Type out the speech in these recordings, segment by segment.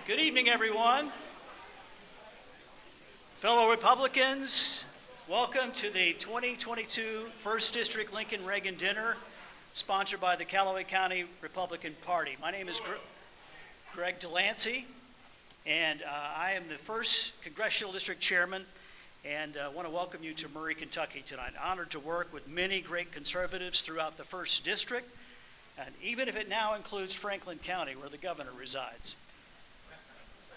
Good evening, everyone. Fellow Republicans, welcome to the 2022 1st District Lincoln-Reagan dinner sponsored by the Calloway County Republican Party. My name is Greg Delancey, and I am the first Congressional District Chairman, and want to welcome you to Murray, Kentucky tonight. Honored to work with many great conservatives throughout the 1st District, and even if it now includes Franklin County, where the governor resides.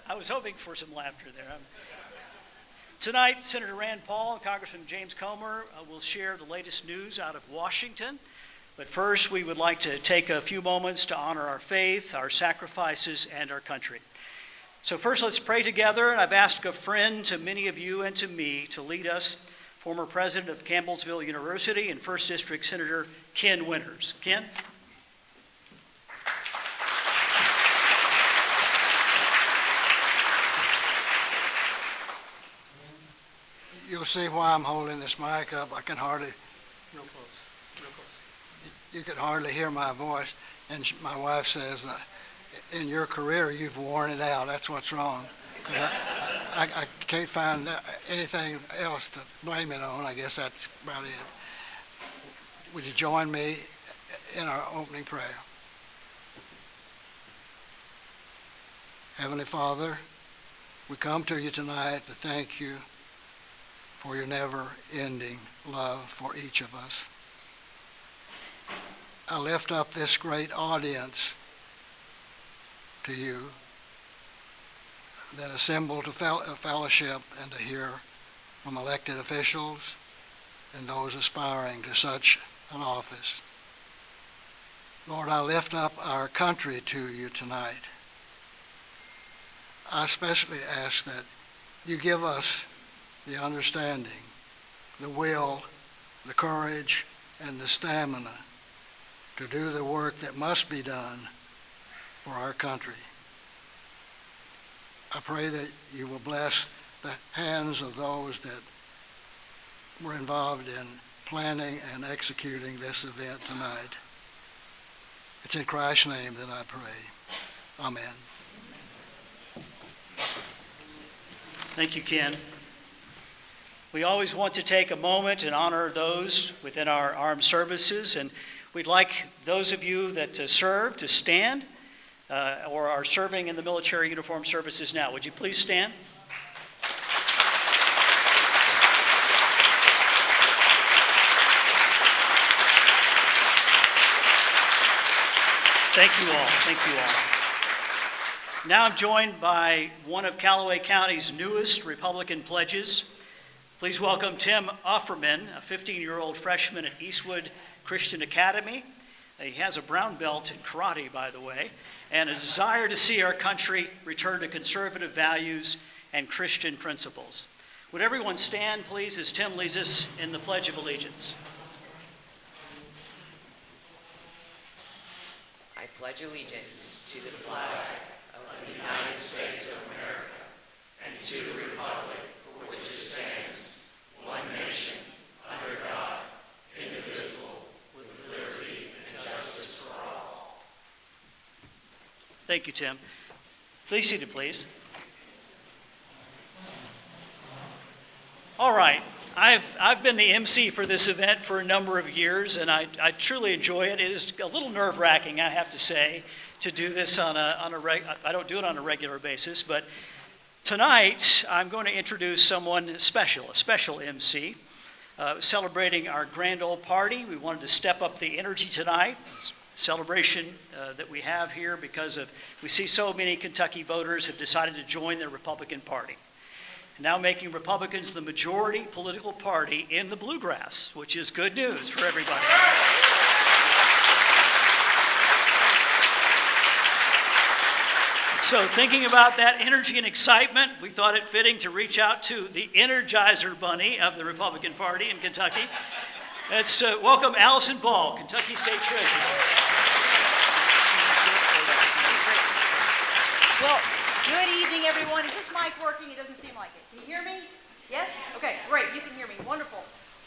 I was hoping for some laughter there. Tonight, Senator Rand Paul and Congressman James Comer will share the latest news out of Washington. But first, we would like to take a few moments to honor our faith, our sacrifices, and our country. So first, let's pray together. And I've asked a friend to many of you and to me to lead us, former president of Campbellsville University and 1st District Senator Ken Winters. Ken? You'll see why I'm holding this mic up. I can hardly, Real close. you can hardly hear my voice. And my wife says that in your career, you've worn it out. That's what's wrong. I can't find anything else to blame it on. I guess that's about it. Would you join me in our opening prayer? Heavenly Father, we come to you tonight to thank you for your never-ending love for each of us. I lift up this great audience to you that assembled to fellowship and to hear from elected officials and those aspiring to such an office. Lord, I lift up our country to you tonight. I especially ask that you give us the understanding, the will, the courage, and the stamina to do the work that must be done for our country. I pray that you will bless the hands of those that were involved in planning and executing this event tonight. It's in Christ's name that I pray. Amen. Thank you, Ken. We always want to take a moment and honor those within our armed services, and we'd like those of you that serve to stand or are serving in the military uniform services now. Would you please stand? Thank you all. Thank you all. Now I'm joined by one of Calloway County's newest Republican pledges. Please welcome Tim Offerman, a 15-year-old freshman at Eastwood Christian Academy. He has a brown belt in karate, by the way, and a desire to see our country return to conservative values and Christian principles. Would everyone stand, please, as Tim leads us in the Pledge of Allegiance? I pledge allegiance to the flag of the United States of America and to the republic for which it stands, one nation, under God, indivisible, with liberty and justice for all. Thank you, Tim. Please seated, please. All right. I've been the MC for this event for a number of years, and I truly enjoy it. It is a little nerve-wracking, I have to say, to do this I don't do it on a regular basis, but tonight I'm going to introduce someone special, a special MC, celebrating our grand old party. We wanted to step up the energy tonight, celebration that we have here because we see so many Kentucky voters have decided to join the Republican Party. Now making Republicans the majority political party in the bluegrass, which is good news for everybody. So thinking about that energy and excitement, we thought it fitting to reach out to the Energizer Bunny of the Republican Party in Kentucky. Let's welcome Allison Ball, Kentucky State Treasurer. Well, good evening, everyone. Is this mic working? It doesn't seem like it. Can you hear me? Yes? Okay, great. You can hear me. Wonderful.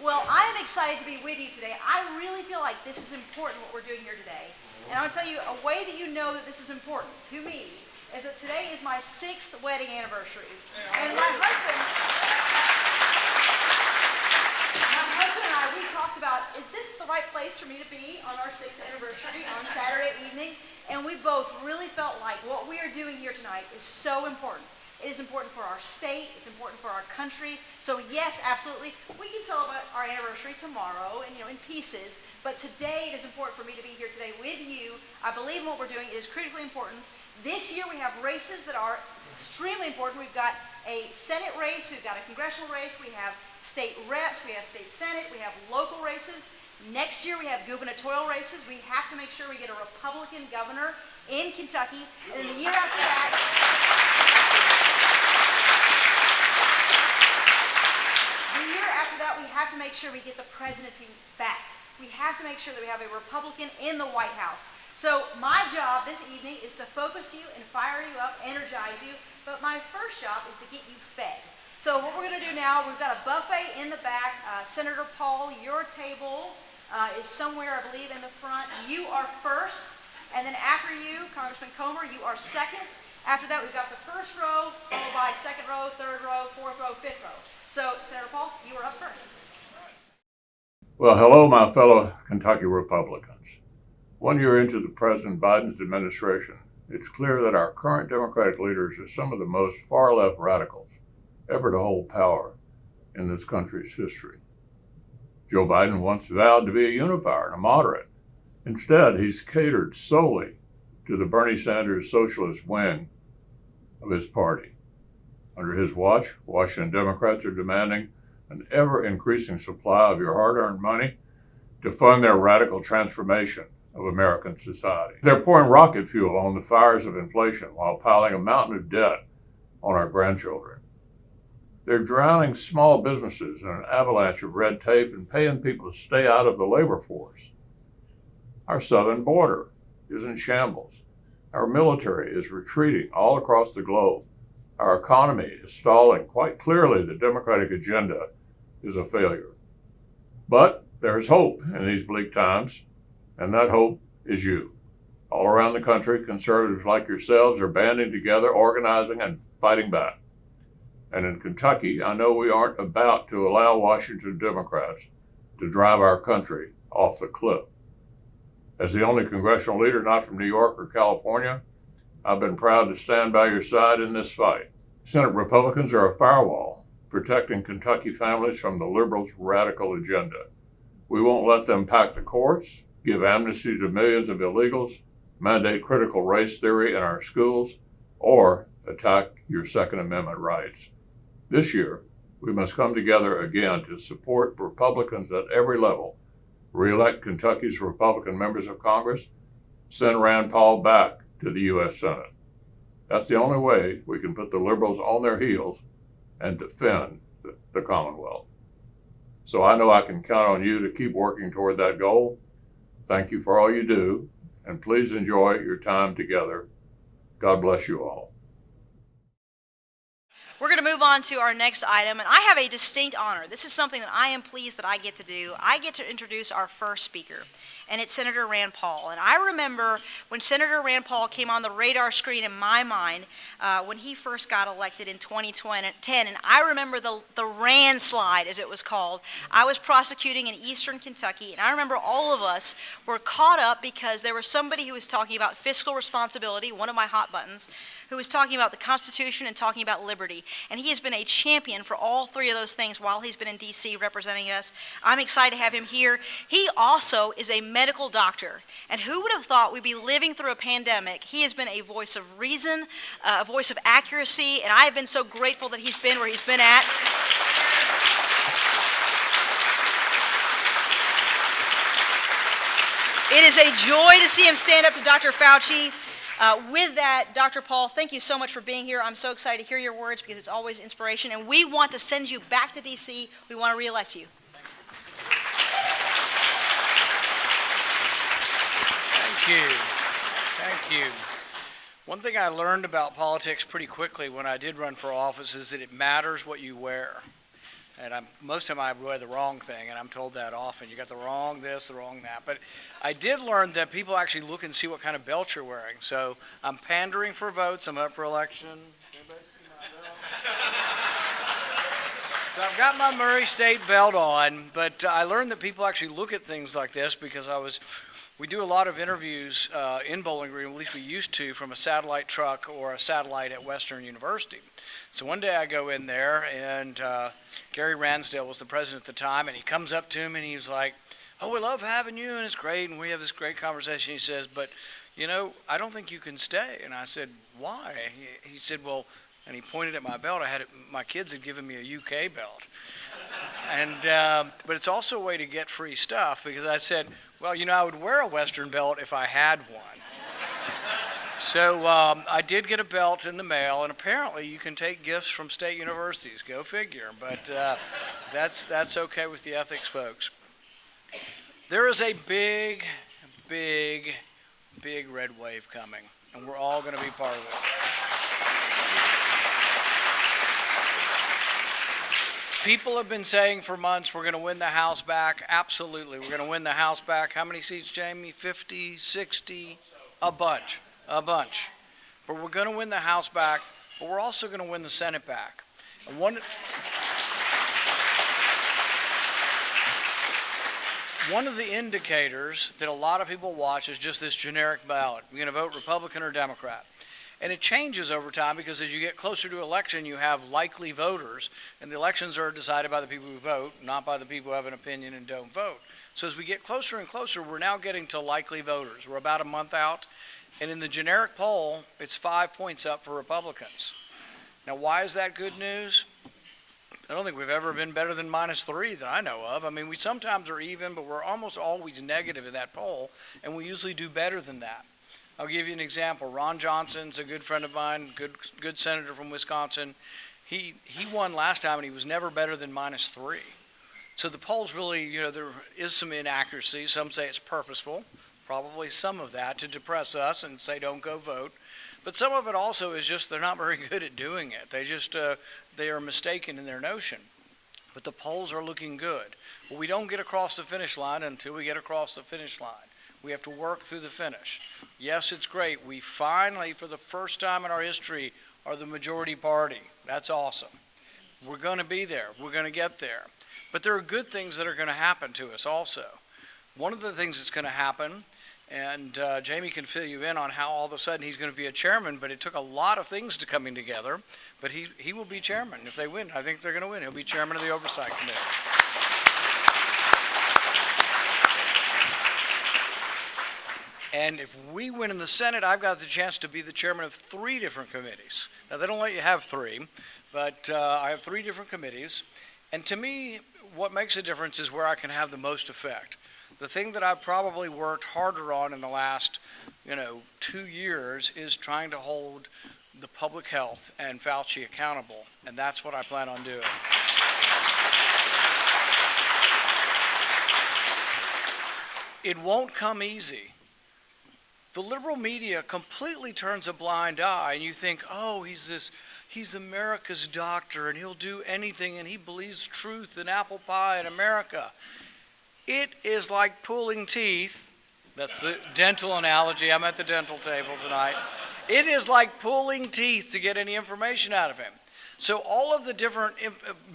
Well, I am excited to be with you today. I really feel like this is important, what we're doing here today. And I'll tell you, a way that you know that this is important to me is that today is my 6th wedding anniversary. And my husband and I, we talked about, is this the right place for me to be on our 6th anniversary on Saturday evening? And we both really felt like what we are doing here tonight is so important. It is important for our state. It's important for our country. So yes, absolutely, we can celebrate our anniversary tomorrow and, in pieces. But today it is important for me to be here today with you. I believe in what we're doing. It is critically important. This year we have races that are extremely important. We've got a Senate race. We've got a congressional race. We have state reps. We have state Senate. We have local races. Next year we have gubernatorial races. We have to make sure we get a Republican governor in Kentucky. And then the year after that, we have to make sure we get the presidency back. We have to make sure that we have a Republican in the White House. So my job this evening is to focus you and fire you up, energize you, but my first job is to get you fed. So what we're going to do now, we've got a buffet in the back. Senator Paul, your table is somewhere, I believe, in the front. You are first, and then after you, Congressman Comer, you are second. After that, we've got the first row, followed by second row, third row, fourth row, fifth row. So, Senator Paul, you are up first. Well, hello, my fellow Kentucky Republicans. 1 year into the President Biden's administration, it's clear that our current Democratic leaders are some of the most far-left radicals ever to hold power in this country's history. Joe Biden once vowed to be a unifier and a moderate. Instead, he's catered solely to the Bernie Sanders socialist wing of his party. Under his watch, Washington Democrats are demanding an ever-increasing supply of your hard-earned money to fund their radical transformation of American society. They're pouring rocket fuel on the fires of inflation while piling a mountain of debt on our grandchildren. They're drowning small businesses in an avalanche of red tape and paying people to stay out of the labor force. Our southern border is in shambles. Our military is retreating all across the globe. Our economy is stalling. Quite clearly, the Democratic agenda is a failure. But there's hope in these bleak times, and that hope is you. All around the country, conservatives like yourselves are banding together, organizing, and fighting back. And in Kentucky, I know we aren't about to allow Washington Democrats to drive our country off the cliff. As the only congressional leader not from New York or California, I've been proud to stand by your side in this fight. Senate Republicans are a firewall protecting Kentucky families from the liberals' radical agenda. We won't let them pack the courts, give amnesty to millions of illegals, mandate critical race theory in our schools, or attack your Second Amendment rights. This year, we must come together again to support Republicans at every level, re-elect Kentucky's Republican members of Congress, send Rand Paul back to the U.S. Senate. That's the only way we can put the liberals on their heels and defend the Commonwealth. So I know I can count on you to keep working toward that goal. Thank you for all you do, and please enjoy your time together. God bless you all. We're going to move on to our next item, and I have a distinct honor. This is something that I am pleased that I get to do. I get to introduce our first speaker, and it's Senator Rand Paul. And I remember when Senator Rand Paul came on the radar screen in my mind when he first got elected in 2010, and I remember the Rand slide, as it was called. I was prosecuting in eastern Kentucky, and I remember all of us were caught up because there was somebody who was talking about fiscal responsibility, one of my hot buttons, who was talking about the Constitution and talking about liberty. And he has been a champion for all three of those things while he's been in D.C. representing us. I'm excited to have him here. He also is a medical doctor. And who would have thought we'd be living through a pandemic? He has been a voice of reason, a voice of accuracy, and I have been so grateful that he's been where he's been at. It is a joy to see him stand up to Dr. Fauci. With that, Dr. Paul, thank you so much for being here. I'm so excited to hear your words because it's always inspiration. And we want to send you back to D.C. We want to re-elect you. Thank you. Thank you. One thing I learned about politics pretty quickly when I did run for office is that it matters what you wear. And most of the time I wear the wrong thing, and I'm told that often. You got the wrong this, the wrong that. But I did learn that people actually look and see what kind of belt you're wearing. So I'm pandering for votes. I'm up for election. Anybody see my belt? So I've got my Murray State belt on, but I learned that people actually look at things like this because we do a lot of interviews in Bowling Green, at least we used to, from a satellite truck or a satellite at Western University. So one day I go in there, and Gary Ransdale was the president at the time, and he comes up to me and he's like, "Oh, we love having you, and it's great," and we have this great conversation. He says, "But, you know, I don't think you can stay." And I said, "Why?" He said, "Well," and he pointed at my belt. My kids had given me a UK belt. And but it's also a way to get free stuff, because I said, "Well, you know, I would wear a Western belt if I had one." So I did get a belt in the mail, and apparently you can take gifts from state universities. Go figure. But that's okay with the ethics folks. There is a big, big, big red wave coming, and we're all going to be part of it. People have been saying for months we're going to win the House back. Absolutely, we're going to win the House back. How many seats, Jamie? 50, 60? A bunch. But we're going to win the House back, but we're also going to win the Senate back. And one of the indicators that a lot of people watch is just this generic ballot. You're going to vote Republican or Democrat. And it changes over time, because as you get closer to election, you have likely voters, and the elections are decided by the people who vote, not by the people who have an opinion and don't vote. So as we get closer and closer, we're now getting to likely voters. We're about a month out, and in the generic poll, it's 5 points up for Republicans. Now, why is that good news? I don't think we've ever been better than -3 that I know of. I mean, we sometimes are even, but we're almost always negative in that poll, and we usually do better than that. I'll give you an example. Ron Johnson's a good friend of mine, good senator from Wisconsin. He won last time, and he was never better than -3. So the polls really, you know, there is some inaccuracy. Some say it's purposeful, probably some of that to depress us and say don't go vote. But some of it also is just they're not very good at doing it. They just they are mistaken in their notion. But the polls are looking good. But we don't get across the finish line until we get across the finish line. We have to work through the finish. Yes, it's great. We finally, for the first time in our history, are the majority party. That's awesome. We're going to be there. We're going to get there. But there are good things that are going to happen to us also. One of the things that's going to happen, and Jamie can fill you in on how all of a sudden he's going to be a chairman, but it took a lot of things to coming together. But he will be chairman if they win. I think they're going to win. He'll be chairman of the Oversight Committee. And if we win in the Senate, I've got the chance to be the chairman of 3 different committees. Now, they don't let you have 3, but I have 3 different committees. And to me, what makes a difference is where I can have the most effect. The thing that I've probably worked harder on in the last, 2 years is trying to hold the public health and Fauci accountable. And that's what I plan on doing. It won't come easy. The liberal media completely turns a blind eye, and you think, oh, he's America's doctor, and he'll do anything, and he believes truth and apple pie in America. It is like pulling teeth. That's the dental analogy. I'm at the dental table tonight. It is like pulling teeth to get any information out of him. So all of the different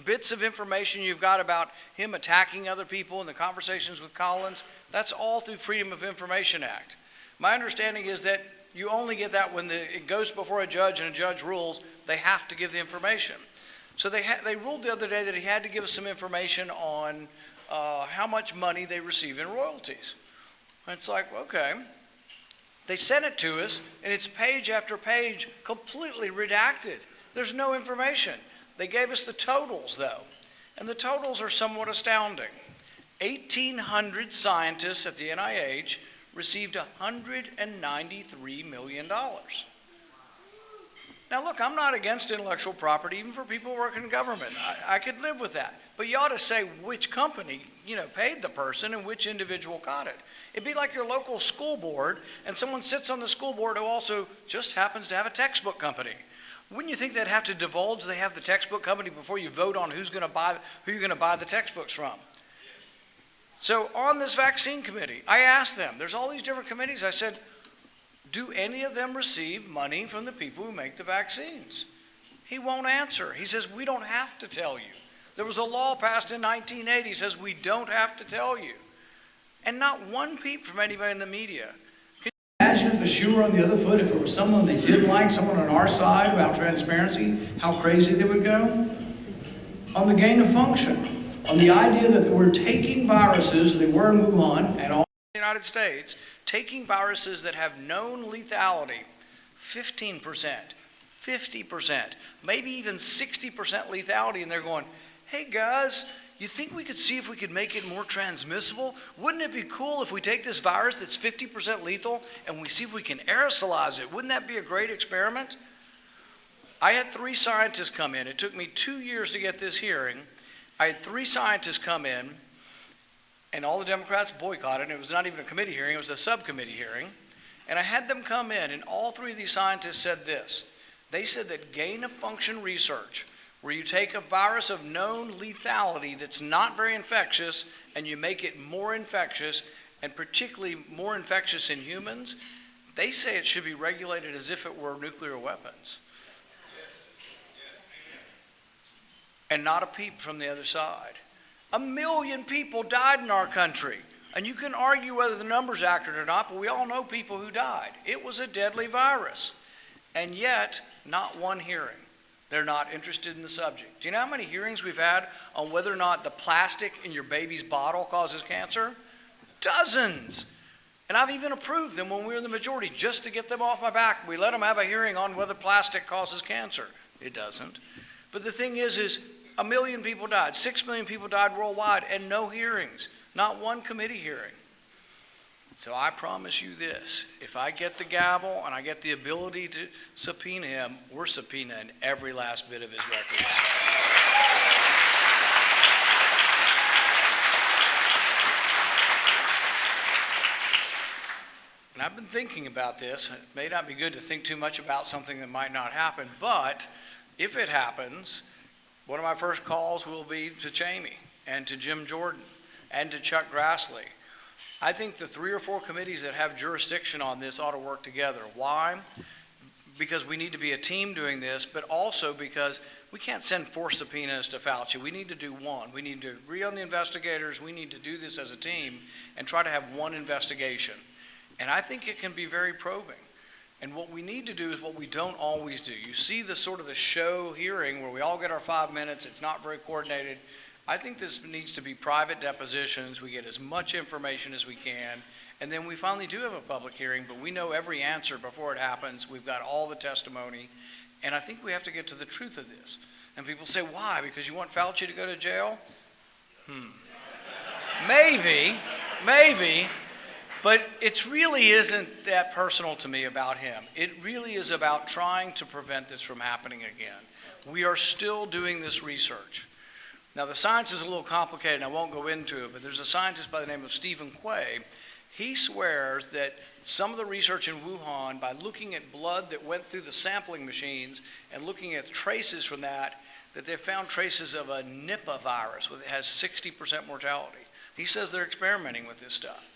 bits of information you've got about him attacking other people and the conversations with Collins, that's all through Freedom of Information Act. My understanding is that you only get that when it goes before a judge and a judge rules, they have to give the information. So they ruled the other day that he had to give us some information on how much money they receive in royalties. And it's like, okay. They sent it to us, and it's page after page completely redacted. There's no information. They gave us the totals, though, and the totals are somewhat astounding. 1,800 scientists at the NIH received $193 million. Now look, I'm not against intellectual property, even for people working in government. I could live with that. But you ought to say which company, paid the person and which individual got it. It'd be like your local school board, and someone sits on the school board who also just happens to have a textbook company. Wouldn't you think they'd have to divulge they have the textbook company before you vote on who you're going to buy the textbooks from? So on this vaccine committee, I asked them, there's all these different committees. I said, do any of them receive money from the people who make the vaccines? He won't answer. He says, we don't have to tell you. There was a law passed in 1980 that says we don't have to tell you. And not one peep from anybody in the media. Imagine if the shoe were on the other foot, if it was someone they didn't like, someone on our side about transparency, how crazy they would go. On the gain of function, on the idea that we're taking viruses, they were in Wuhan and all The United States, taking viruses that have known lethality, 15%, 50%, maybe even 60% lethality, and they're going, hey guys, you think we could see if we could make it more transmissible? Wouldn't it be cool if we take this virus that's 50% lethal and we see if we can aerosolize it? Wouldn't that be a great experiment? I had 3 scientists come in. It took me 2 years to get this hearing. I had 3 scientists come in, and all the Democrats boycotted. It was not even a committee hearing, it was a subcommittee hearing. And I had them come in, and all 3 of these scientists said this. They said that gain-of-function research, where you take a virus of known lethality that's not very infectious, and you make it more infectious, and particularly more infectious in humans, they say it should be regulated as if it were nuclear weapons. And not a peep from the other side. 1 million people died in our country. And you can argue whether the number's accurate or not, but we all know people who died. It was a deadly virus. And yet, not one hearing. They're not interested in the subject. Do you know how many hearings we've had on whether or not the plastic in your baby's bottle causes cancer? Dozens. And I've even approved them when we were in the majority just to get them off my back. We let them have a hearing on whether plastic causes cancer. It doesn't. But the thing is 1 million people died, 6 million people died worldwide, and no hearings, not one committee hearing. So I promise you this, if I get the gavel and I get the ability to subpoena him, we're subpoenaing every last bit of his records. And I've been thinking about this. It may not be good to think too much about something that might not happen, but if it happens, one of my first calls will be to Chamey and to Jim Jordan and to Chuck Grassley. I think the 3 or 4 committees that have jurisdiction on this ought to work together. Why? Because we need to be a team doing this, but also because we can't send 4 subpoenas to Fauci. We need to do one. We need to agree on the investigators. We need to do this as a team and try to have one investigation. And I think it can be very probing. And what we need to do is what we don't always do. You see the sort of the show hearing where we all get our 5 minutes. It's not very coordinated. I think this needs to be private depositions. We get as much information as we can, and then we finally do have a public hearing, but we know every answer before it happens. We've got all the testimony, and I think we have to get to the truth of this. And people say, why? Because you want Fauci to go to jail? Maybe, but it really isn't that personal to me about him. It really is about trying to prevent this from happening again. We are still doing this research. Now, the science is a little complicated, and I won't go into it, but there's a scientist by the name of Stephen Quay. He swears that some of the research in Wuhan, by looking at blood that went through the sampling machines and looking at traces from that they found traces of a Nipah virus that has 60% mortality. He says they're experimenting with this stuff.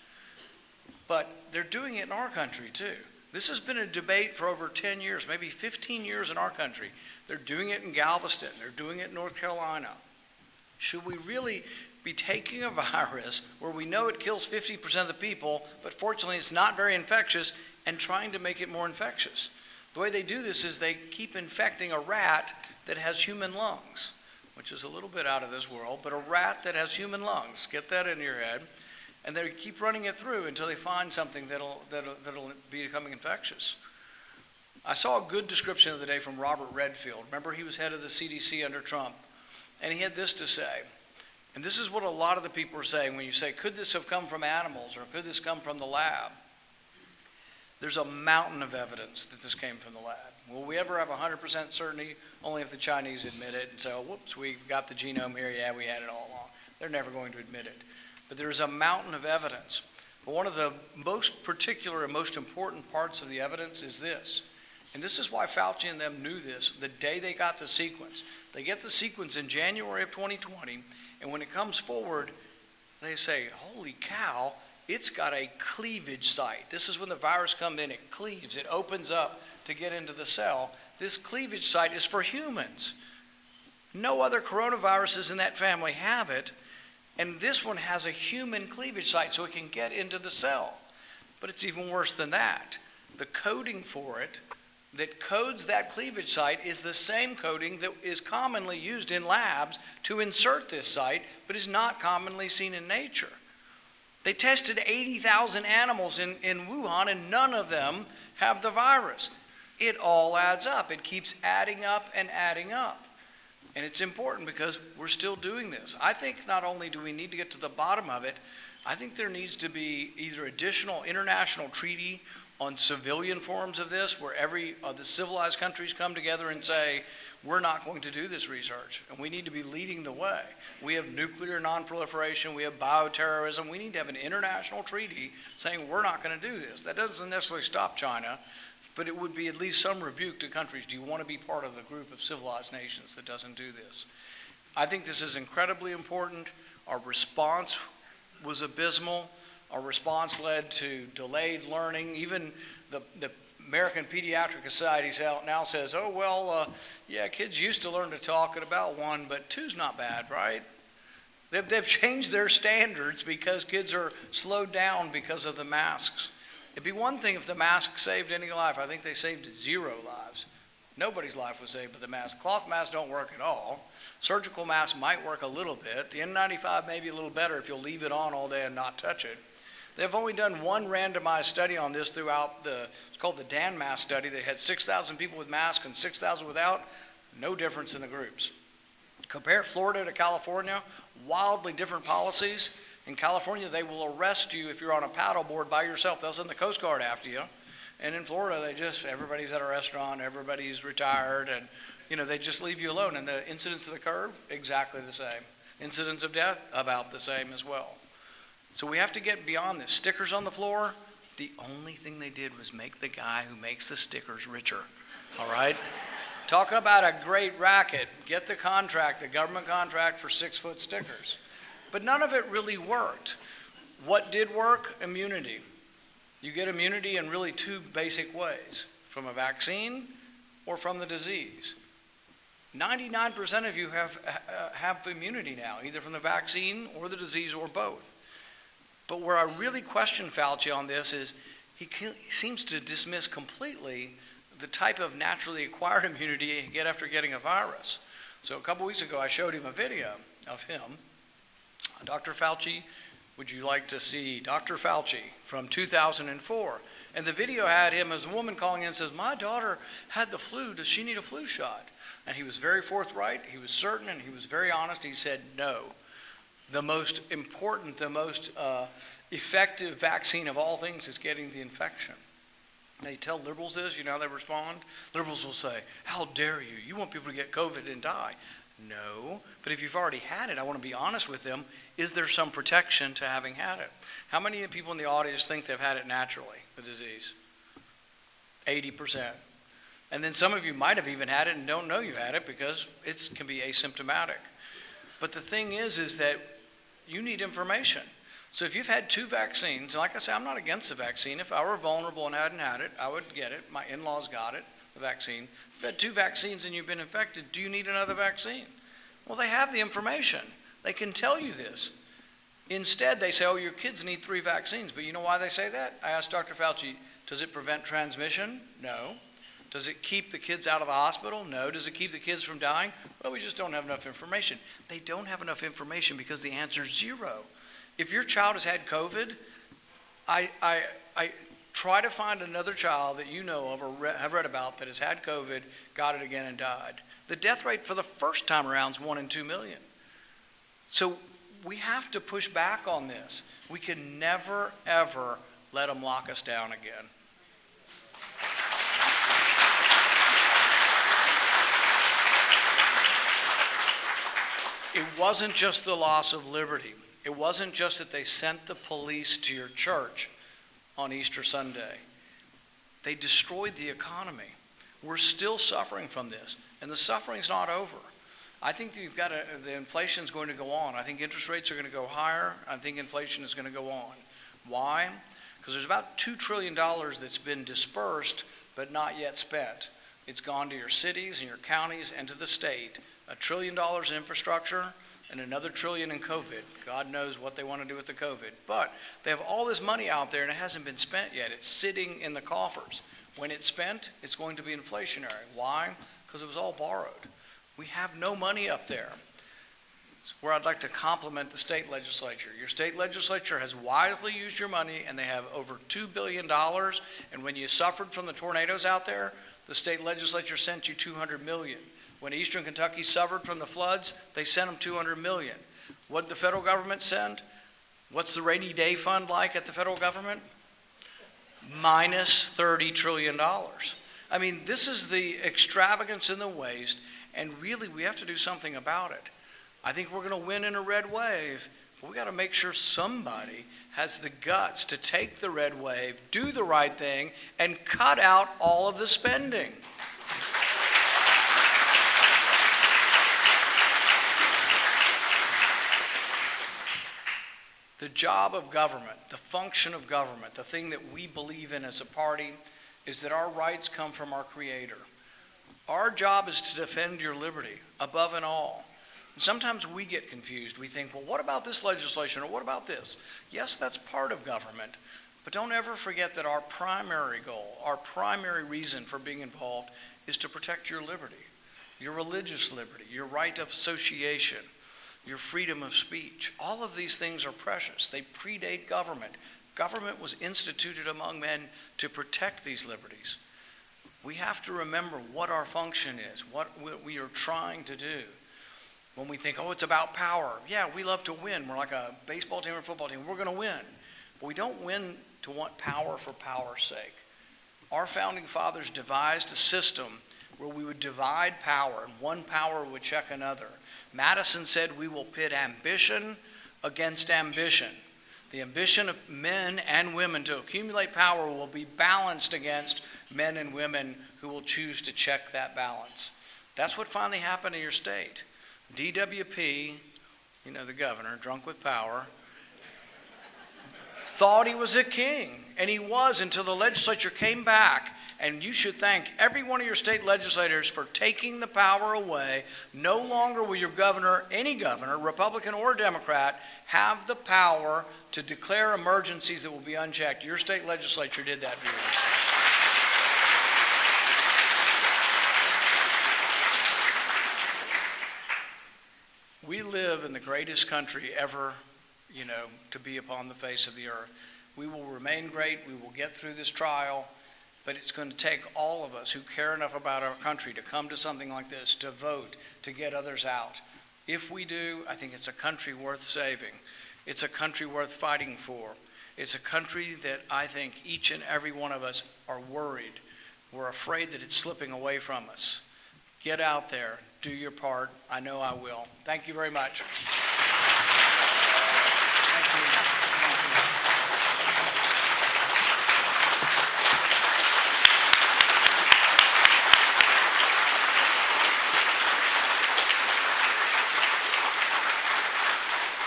But they're doing it in our country, too. This has been a debate for over 10 years, maybe 15 years in our country. They're doing it in Galveston. They're doing it in North Carolina. Should we really be taking a virus where we know it kills 50% of the people, but fortunately it's not very infectious, and trying to make it more infectious? The way they do this is they keep infecting a rat that has human lungs, which is a little bit out of this world, but a rat that has human lungs. Get that in your head. And they keep running it through until they find something that'll be becoming infectious. I saw a good description of the day from Robert Redfield. Remember, he was head of the CDC under Trump. And he had this to say, and this is what a lot of the people are saying when you say, could this have come from animals or could this come from the lab? There's a mountain of evidence that this came from the lab. Will we ever have 100% certainty? Only if the Chinese admit it and say, oh, whoops, we've got the genome here. Yeah, we had it all along. They're never going to admit it. But there is a mountain of evidence. But one of the most particular and most important parts of the evidence is this. And this is why Fauci and them knew this the day they got the sequence. They get the sequence in January of 2020, and when it comes forward, they say, holy cow, it's got a cleavage site. This is when the virus comes in, it cleaves, it opens up to get into the cell. This cleavage site is for humans. No other coronaviruses in that family have it, and this one has a human cleavage site so it can get into the cell. But it's even worse than that. The coding for it that codes that cleavage site is the same coding that is commonly used in labs to insert this site, but is not commonly seen in nature. They tested 80,000 animals in Wuhan, and none of them have the virus. It all adds up. It keeps adding up and adding up. And it's important because we're still doing this. I think not only do we need to get to the bottom of it, I think there needs to be either additional international treaty on civilian forms of this, where every the civilized countries come together and say, we're not going to do this research, and we need to be leading the way. We have nuclear nonproliferation, we have bioterrorism. We need to have an international treaty saying we're not going to do this. That doesn't necessarily stop China, but it would be at least some rebuke to countries. Do you want to be part of the group of civilized nations that doesn't do this? I think this is incredibly important. Our response was abysmal. Our response led to delayed learning. Even the American Pediatric Society now says, oh, well, yeah, kids used to learn to talk at about 1, but 2's not bad, right? They've changed their standards because kids are slowed down because of the masks. It'd be one thing if the mask saved any life. I think they saved 0 lives. Nobody's life was saved by the mask. Cloth masks don't work at all. Surgical masks might work a little bit. The N95 may be a little better if you'll leave it on all day and not touch it. They've only done one randomized study on this throughout it's called the Dan mask study. They had 6,000 people with masks and 6,000 without. No difference in the groups. Compare Florida to California, wildly different policies. In California, they will arrest you if you're on a paddleboard by yourself. They'll send the Coast Guard after you. And in Florida, everybody's at a restaurant, everybody's retired, and they just leave you alone. And the incidence of the curve, exactly the same. Incidence of death, about the same as well. So we have to get beyond this. Stickers on the floor, the only thing they did was make the guy who makes the stickers richer, all right? Talk about a great racket. Get the contract, the government contract for 6-foot stickers. But none of it really worked. What did work? Immunity. You get immunity in really 2 basic ways, from a vaccine or from the disease. 99% of you have immunity now, either from the vaccine or the disease or both. But where I really question Fauci on this is he seems to dismiss completely the type of naturally acquired immunity you get after getting a virus. So a couple weeks ago, I showed him a video of him. Dr. Fauci, would you like to see Dr. Fauci from 2004? And the video had him as a woman calling in and says, my daughter had the flu, does she need a flu shot? And he was very forthright, he was certain, and he was very honest. He said no. The most important, the most effective vaccine of all things is getting the infection. They tell liberals this, you know how they respond? Liberals will say, how dare you? You want people to get COVID and die. No, but if you've already had it, I want to be honest with them. Is there some protection to having had it? How many people in the audience think they've had it naturally, the disease? 80%. And then some of you might have even had it and don't know you had it because it can be asymptomatic. But the thing is that you need information. So if you've had 2 vaccines, and like I say, I'm not against the vaccine. If I were vulnerable and hadn't had it, I would get it. My in-laws got it, the vaccine. If you've had 2 vaccines and you've been infected, do you need another vaccine? Well, they have the information. They can tell you this. Instead, they say, oh, your kids need 3 vaccines. But you know why they say that? I asked Dr. Fauci, does it prevent transmission? No. Does it keep the kids out of the hospital? No. Does it keep the kids from dying? Well, we just don't have enough information. They don't have enough information because the answer is 0. If your child has had COVID, I try to find another child that you know of or have read about that has had COVID, got it again, and died. The death rate for the first time around is 1 in 2 million. So we have to push back on this. We can never, ever let them lock us down again. It wasn't just the loss of liberty. It wasn't just that they sent the police to your church on Easter Sunday. They destroyed the economy. We're still suffering from this, and the suffering's not over. I think that the inflation's going to go on. I think interest rates are going to go higher. I think inflation is going to go on. Why? Because there's about $2 trillion that's been dispersed but not yet spent. It's gone to your cities and your counties and to the state. $1 trillion in infrastructure and another $1 trillion in COVID. God knows what they want to do with the COVID. But they have all this money out there and it hasn't been spent yet. It's sitting in the coffers. When it's spent, it's going to be inflationary. Why? Because it was all borrowed. We have no money up there. It's where I'd like to compliment the state legislature. Your state legislature has wisely used your money, and they have over $2 billion. And when you suffered from the tornadoes out there, the state legislature sent you $200 million. When Eastern Kentucky suffered from the floods, they sent them $200 million. What did the federal government send? What's the rainy day fund like at the federal government? Minus $30 trillion. I mean, this is the extravagance and the waste, and really we have to do something about it. I think we're going to win in a red wave, but we got to make sure somebody has the guts to take the red wave, do the right thing, and cut out all of the spending. The job of government, the function of government, the thing that we believe in as a party, is that our rights come from our Creator. Our job is to defend your liberty above and all. And sometimes we get confused. We think, well, what about this legislation, or what about this? Yes, that's part of government, but don't ever forget that our primary goal, our primary reason for being involved is to protect your liberty, your religious liberty, your right of association, your freedom of speech. All of these things are precious. They predate government. Government was instituted among men to protect these liberties. We have to remember what our function is, what we are trying to do. When we think, oh, it's about power. Yeah, we love to win. We're like a baseball team or football team. We're going to win. But we don't win to want power for power's sake. Our founding fathers devised a system where we would divide power, and one power would check another. Madison said we will pit ambition against ambition. The ambition of men and women to accumulate power will be balanced against men and women who will choose to check that balance. That's what finally happened in your state. DWP, you know, the governor, drunk with power, thought he was a king, and he was until the legislature came back. And you should thank every one of your state legislators for taking the power away. No longer will your governor, any governor, Republican or Democrat, have the power to declare emergencies that will be unchecked. Your state legislature did that for you. We live in the greatest country ever, to be upon the face of the earth. We will remain great. We will get through this trial. But it's going to take all of us who care enough about our country to come to something like this, to vote, to get others out. If we do, I think it's a country worth saving. It's a country worth fighting for. It's a country that I think each and every one of us are worried. We're afraid that it's slipping away from us. Get out there. Do your part. I know I will. Thank you very much. Thank you.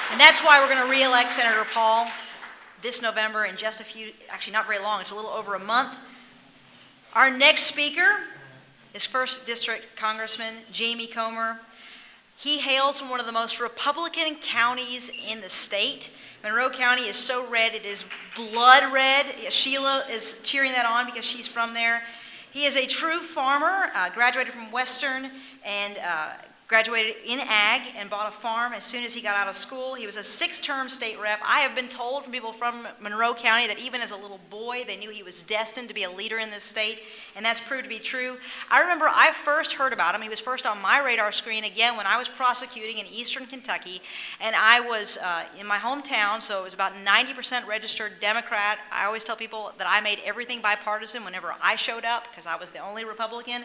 And that's why we're going to re-elect Senator Paul this November in just actually not very long, it's a little over a month. Our next speaker is 1st District Congressman Jamie Comer. He hails from one of the most Republican counties in the state. Monroe County is so red, it is blood red. Sheila is cheering that on because she's from there. He is a true farmer, graduated from Western and graduated in ag and bought a farm as soon as he got out of school. He was a 6-term state rep. I have been told from people from Monroe County that even as a little boy, they knew he was destined to be a leader in this state, and that's proved to be true. I remember I first heard about him. He was first on my radar screen again when I was prosecuting in Eastern Kentucky, and I was in my hometown, so it was about 90% registered Democrat. I always tell people that I made everything bipartisan whenever I showed up because I was the only Republican.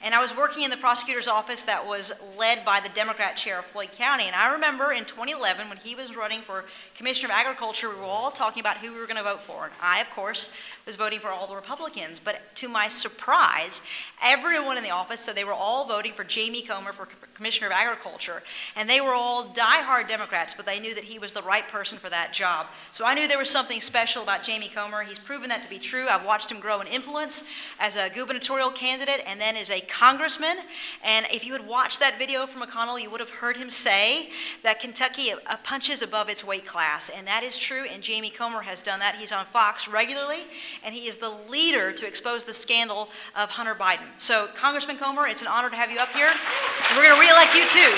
And I was working in the prosecutor's office that was led by the Democrat chair of Floyd County. And I remember in 2011, when he was running for Commissioner of Agriculture, we were all talking about who we were going to vote for. And I, of course, was voting for all the Republicans. But to my surprise, everyone in the office said they were all voting for Jamie Comer for Commissioner of Agriculture. And they were all diehard Democrats, but they knew that he was the right person for that job. So I knew there was something special about Jamie Comer. He's proven that to be true. I've watched him grow in influence as a gubernatorial candidate and then as a congressman. And if you had watched that video from McConnell, you would have heard him say that Kentucky punches above its weight class. And that is true, and Jamie Comer has done that. He's on Fox regularly, and he is the leader to expose the scandal of Hunter Biden. So, Congressman Comer, it's an honor to have you up here. And we're going to re-elect you too.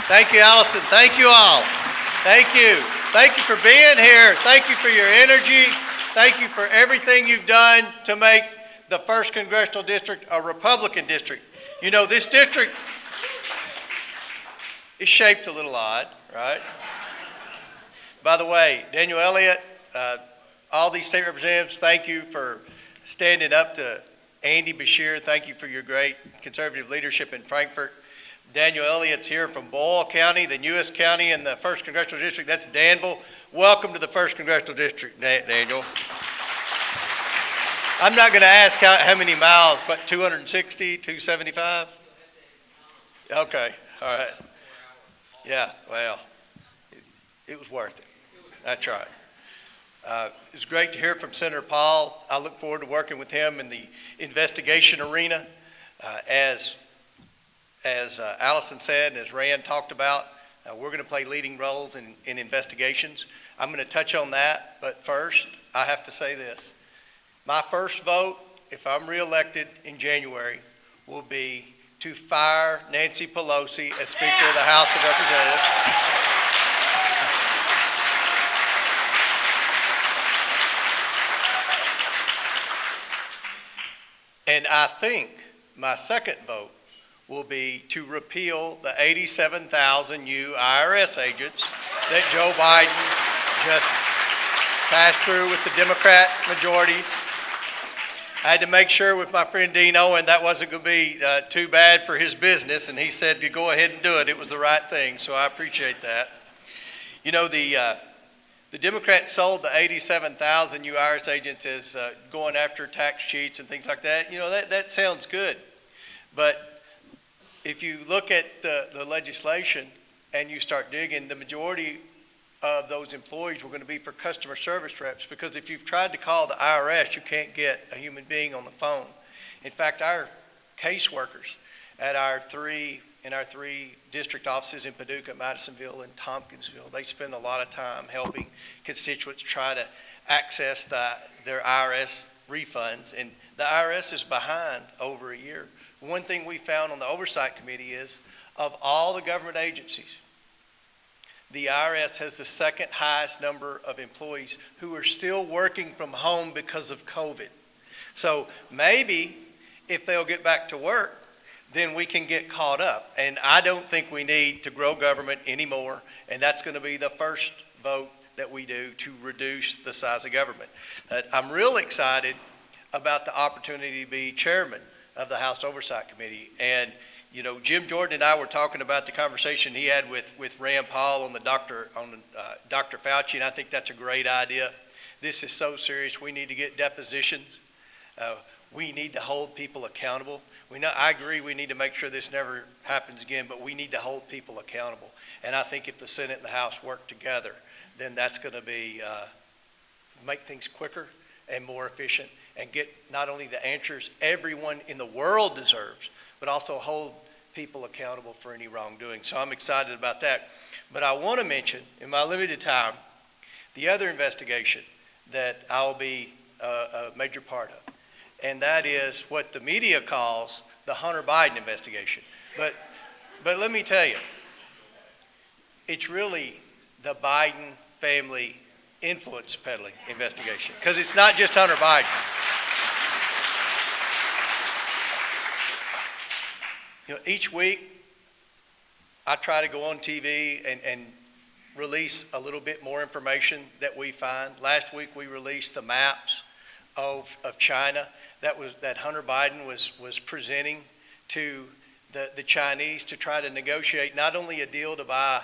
Thank you, Allison. Thank you all. Thank you. Thank you for being here. Thank you for your energy. Thank you for everything you've done to make the 1st Congressional District a Republican district. You know, this district is shaped a little odd, right? By the way, Daniel Elliott, all these state representatives, thank you for standing up to Andy Beshear. Thank you for your great conservative leadership in Frankfort. Daniel Elliott's here from Boyle County, the newest county in the 1st Congressional District. That's Danville. Welcome to the 1st Congressional District, Daniel. I'm not going to ask how many miles, but 260, 275? Okay, all right. Yeah, well, it was worth it. That's right. It's great to hear from Senator Paul. I look forward to working with him in the investigation arena. As Allison said, and as Rand talked about, we're going to play leading roles in investigations. I'm going to touch on that, but first, I have to say this. My first vote, if I'm reelected in January, will be to fire Nancy Pelosi as Speaker of the House of Representatives. And I think my second vote will be to repeal the 87,000 new IRS agents that Joe Biden just passed through with the Democrat majorities. I had to make sure with my friend Dean Owen that wasn't going to be too bad for his business, and he said to go ahead and do it. It was the right thing, so I appreciate that. You know, the Democrats sold the 87,000 new IRS agents as going after tax cheats and things like that. You know, that sounds good. But if you look at the legislation and you start digging, the majority of those employees were going to be for customer service reps, because if you've tried to call the IRS, you can't get a human being on the phone. In fact, our caseworkers at our three district offices in Paducah, Madisonville, and Tompkinsville, they spend a lot of time helping constituents try to access their IRS refunds, and the IRS is behind over a year. One thing we found on the Oversight Committee is, of all the government agencies, the IRS has the second highest number of employees who are still working from home because of COVID. So maybe if they'll get back to work, then we can get caught up. And I don't think we need to grow government anymore, and that's going to be the first vote that we do to reduce the size of government. I'm real excited about the opportunity to be chairman of the House Oversight Committee. And you know, Jim Jordan and I were talking about the conversation he had with Rand Paul on Dr. Fauci, and I think that's a great idea. This is so serious. We need to get depositions. We need to hold people accountable. I agree we need to make sure this never happens again, but we need to hold people accountable. And I think if the Senate and the House work together, then that's going to be make things quicker and more efficient, and get not only the answers everyone in the world deserves, but also hold people accountable for any wrongdoing. So I'm excited about that. But I want to mention, in my limited time, the other investigation that I'll be a major part of, and that is what the media calls the Hunter Biden investigation. But let me tell you, it's really the Biden family influence peddling investigation, because it's not just Hunter Biden. You know, each week I try to go on TV and release a little bit more information that we find. Last week we released the maps of China that Hunter Biden was presenting to the Chinese to try to negotiate not only a deal to buy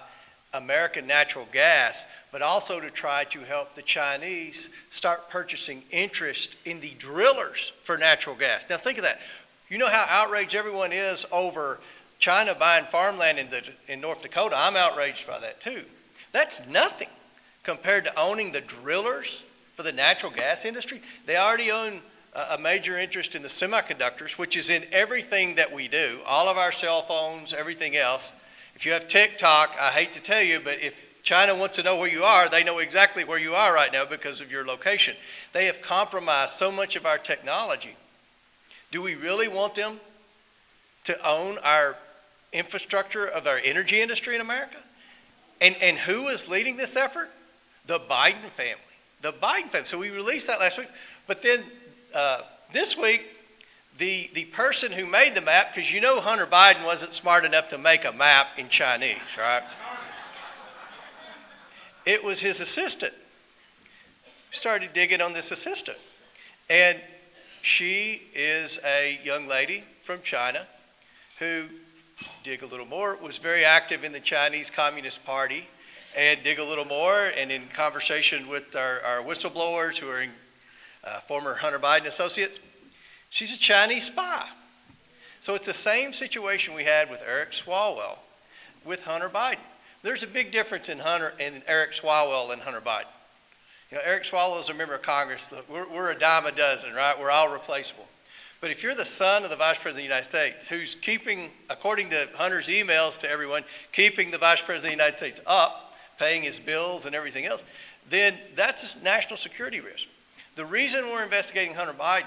American natural gas, but also to try to help the Chinese start purchasing interest in the drillers for natural gas. Now think of that. You know how outraged everyone is over China buying farmland in North Dakota. I'm outraged by that too. That's nothing compared to owning the drillers for the natural gas industry. They already own a major interest in the semiconductors, which is in everything that we do, all of our cell phones, everything else. If you have TikTok, I hate to tell you, but if China wants to know where you are, they know exactly where you are right now because of your location. They have compromised so much of our technology. Do we really want them to own our infrastructure of our energy industry in America? And who is leading this effort? The Biden family. The Biden family. So we released that last week. But then this week, the person who made the map, because you know Hunter Biden wasn't smart enough to make a map in Chinese, right? It was his assistant. Started digging on this assistant. And she is a young lady from China who, dig a little more, was very active in the Chinese Communist Party, and dig a little more, and in conversation with our whistleblowers who are former Hunter Biden associates, she's a Chinese spy. So it's the same situation we had with Eric Swalwell with Hunter Biden. There's a big difference in Eric Swalwell and Hunter Biden. You know, Eric Swalwell is a member of Congress. Look, we're a dime a dozen, right? We're all replaceable. But if you're the son of the Vice President of the United States, who's keeping, according to Hunter's emails to everyone, keeping the Vice President of the United States up, paying his bills and everything else, then that's a national security risk. The reason we're investigating Hunter Biden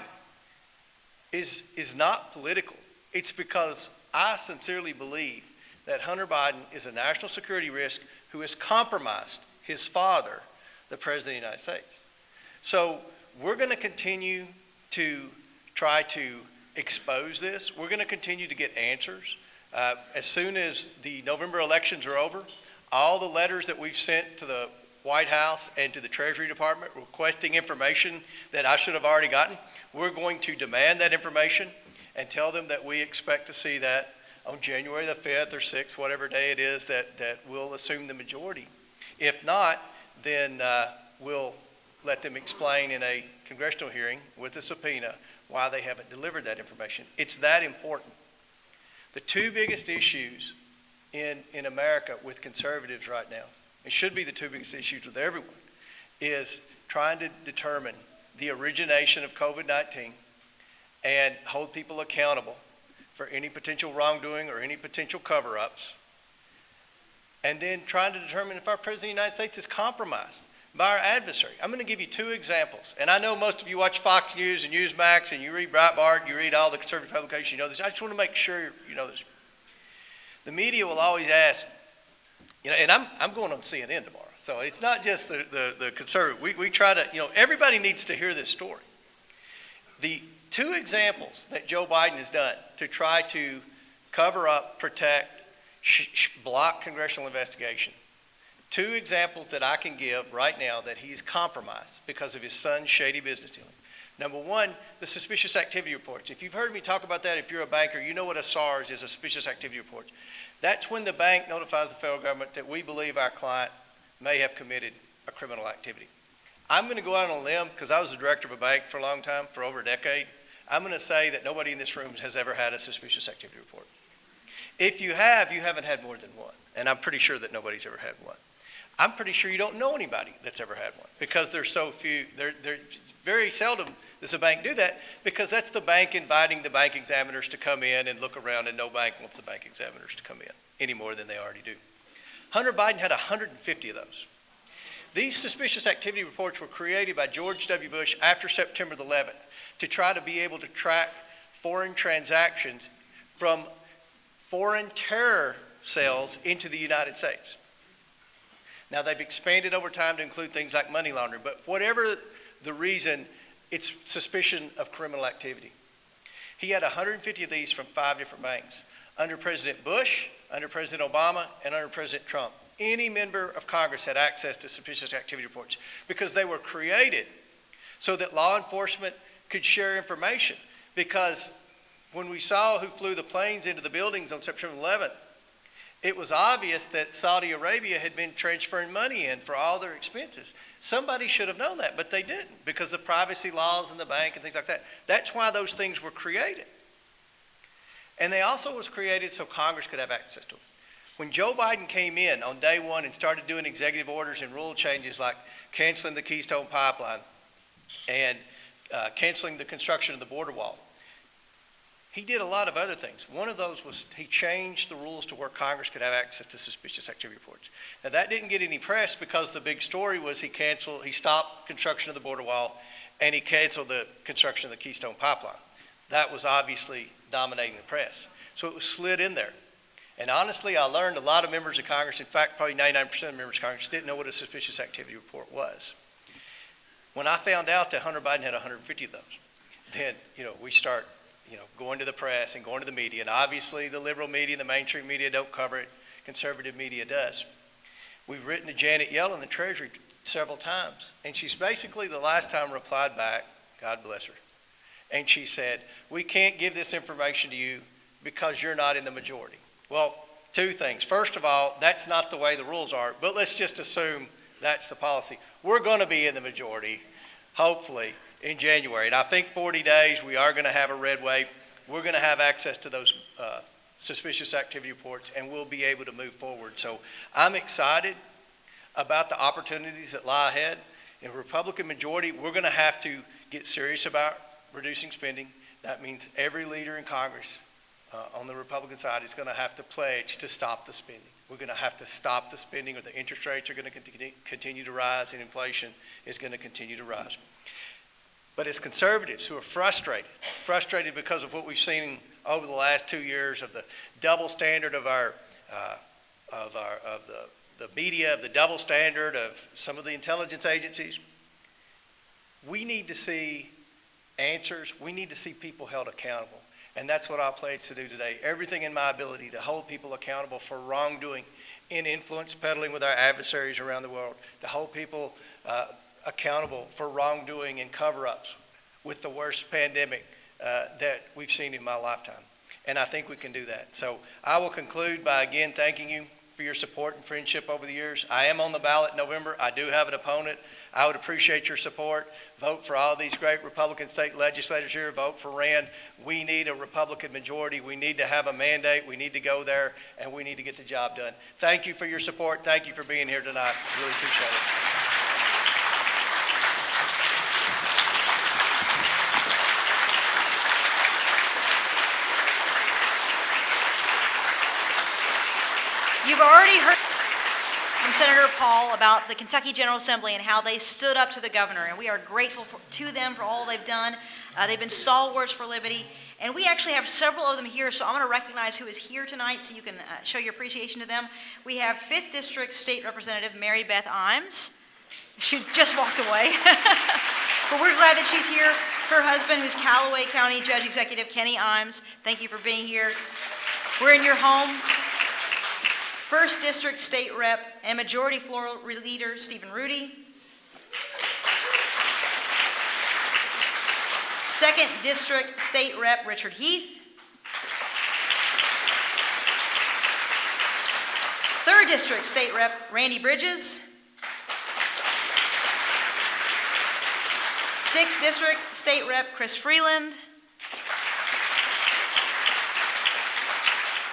is not political. It's because I sincerely believe that Hunter Biden is a national security risk who has compromised his father, the President of the United States. So we're going to continue to try to expose this. We're going to continue to get answers. As soon as the November elections are over, all the letters that we've sent to the White House and to the Treasury Department requesting information that I should have already gotten, we're going to demand that information and tell them that we expect to see that on January the 5th or 6th, whatever day it is that we'll assume the majority. If not, then we'll let them explain in a congressional hearing with a subpoena why they haven't delivered that information. It's that important. The two biggest issues in America with conservatives right now, it should be the two biggest issues with everyone, is trying to determine the origination of COVID-19 and hold people accountable for any potential wrongdoing or any potential cover-ups, and then trying to determine if our President of the United States is compromised by our adversary. I'm going to give you two examples. And I know most of you watch Fox News and Newsmax and you read Breitbart and you read all the conservative publications, you know this. I just want to make sure you know this. The media will always ask, you know, and I'm going on CNN tomorrow. So it's not just the conservative. We try to, you know, everybody needs to hear this story. The two examples that Joe Biden has done to try to cover up, protect, block congressional investigation. Two examples that I can give right now that he's compromised because of his son's shady business dealing. Number one, the suspicious activity reports. If you've heard me talk about that, if you're a banker, you know what a SARS is, a suspicious activity report. That's when the bank notifies the federal government that we believe our client may have committed a criminal activity. I'm going to go out on a limb because I was the director of a bank for a long time, for over a decade. I'm going to say that nobody in this room has ever had a suspicious activity report. If you have, you haven't had more than one. And I'm pretty sure that nobody's ever had one. I'm pretty sure you don't know anybody that's ever had one because there's so few. They're very seldom does a bank do that because that's the bank inviting the bank examiners to come in and look around, and no bank wants the bank examiners to come in any more than they already do. Hunter Biden had 150 of those. These suspicious activity reports were created by George W. Bush after September the 11th to try to be able to track foreign transactions from foreign terror cells into the United States. Now, they've expanded over time to include things like money laundering, but whatever the reason, it's suspicion of criminal activity. He had 150 of these from 5 different banks. Under President Bush, under President Obama, and under President Trump, any member of Congress had access to suspicious activity reports because they were created so that law enforcement could share information. Because when we saw who flew the planes into the buildings on September 11th, it was obvious that Saudi Arabia had been transferring money in for all their expenses. Somebody should have known that, but they didn't, because of privacy laws in the bank and things like that. That's why those things were created. And they also was created so Congress could have access to them. When Joe Biden came in on day one and started doing executive orders and rule changes like canceling the Keystone Pipeline and canceling the construction of the border wall, he did a lot of other things. One of those was he changed the rules to where Congress could have access to suspicious activity reports. Now that didn't get any press because the big story was he stopped construction of the border wall and he canceled the construction of the Keystone Pipeline. That was obviously dominating the press. So it was slid in there. And honestly, I learned a lot of members of Congress, in fact, probably 99% of members of Congress didn't know what a suspicious activity report was. When I found out that Hunter Biden had 150 of those, then, we start going to the press and going to the media, and obviously the liberal media, the mainstream media don't cover it, conservative media does. We've written to Janet Yellen, the Treasury, several times, and she's basically the last time replied back, God bless her, and she said, we can't give this information to you because you're not in the majority. Well, two things. First of all, that's not the way the rules are, but let's just assume that's the policy. We're going to be in the majority, hopefully, in January, and I think 40 days we are going to have a red wave. We're going to have access to those suspicious activity reports, and we'll be able to move forward. So I'm excited about the opportunities that lie ahead. In a Republican majority, we're going to have to get serious about reducing spending. That means every leader in Congress on the Republican side is going to have to pledge to stop the spending. We're going to have to stop the spending, or the interest rates are going to continue to rise, and inflation is going to continue to rise. But as conservatives who are frustrated because of what we've seen over the last 2 years of the double standard of the media, of the double standard of some of the intelligence agencies, we need to see answers. We need to see people held accountable. And that's what I'll pledge to do today. Everything in my ability to hold people accountable for wrongdoing in influence peddling with our adversaries around the world, to hold people accountable for wrongdoing and cover-ups with the worst pandemic that we've seen in my lifetime. And I think we can do that. So I will conclude by again thanking you for your support and friendship over the years. I am on the ballot in November. I do have an opponent. I would appreciate your support. Vote for all these great Republican state legislators here. Vote for Rand. We need a Republican majority. We need to have a mandate. We need to go there, and we need to get the job done. Thank you for your support. Thank you for being here tonight. Really appreciate it. You've already heard from Senator Paul about the Kentucky General Assembly and how they stood up to the governor, and we are grateful to them for all they've done. They've been stalwarts for liberty, and we actually have several of them here, so I'm going to recognize who is here tonight so you can show your appreciation to them. We have 5th District State Representative Mary Beth Imes. She just walked away. But we're glad that she's here. Her husband, who's Calloway County Judge Executive Kenny Imes, thank you for being here. We're in your home. 1st District State Rep and Majority Floor Leader Stephen Rudy. 2nd District State Rep Richard Heath. 3rd District State Rep Randy Bridges. 6th District State Rep Chris Freeland.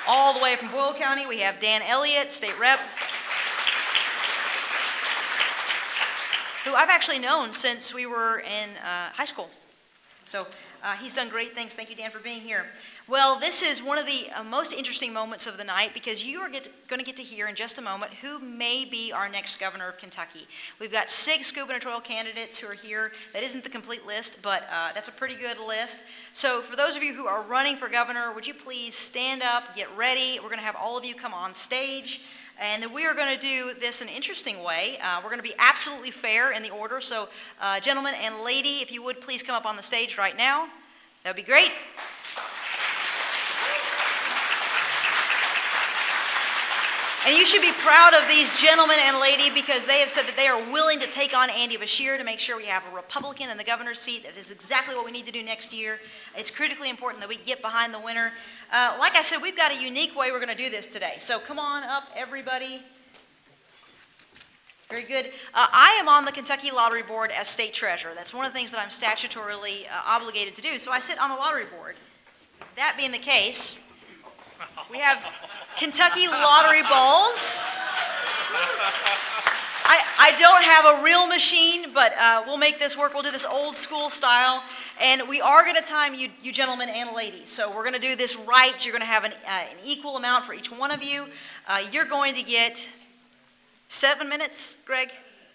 All the way from Boyle County, we have Dan Elliott, State Rep, who I've actually known since we were in high school. So he's done great things. Thank you, Dan, for being here. Well, this is one of the most interesting moments of the night because you are going to get to hear in just a moment who may be our next governor of Kentucky. We've got 6 gubernatorial candidates who are here. That isn't the complete list, but that's a pretty good list. So for those of you who are running for governor, would you please stand up, get ready. We're going to have all of you come on stage. And then we are going to do this an interesting way. We're going to be absolutely fair in the order. So gentlemen and lady, if you would please come up on the stage right now. That would be great. And you should be proud of these gentlemen and lady because they have said that they are willing to take on Andy Beshear to make sure we have a Republican in the governor's seat. That is exactly what we need to do next year. It's critically important that we get behind the winner. Like I said, we've got a unique way we're going to do this today. So come on up, everybody. Very good. I am on the Kentucky Lottery Board as state treasurer. That's one of the things that I'm statutorily obligated to do. So I sit on the lottery board. That being the case, we have Kentucky lottery balls. I don't have a real machine, but we'll make this work. We'll do this old school style. And we are going to time you gentlemen and ladies. So we're going to do this right. You're going to have an equal amount for each one of you. You're going to get 7 minutes, Greg?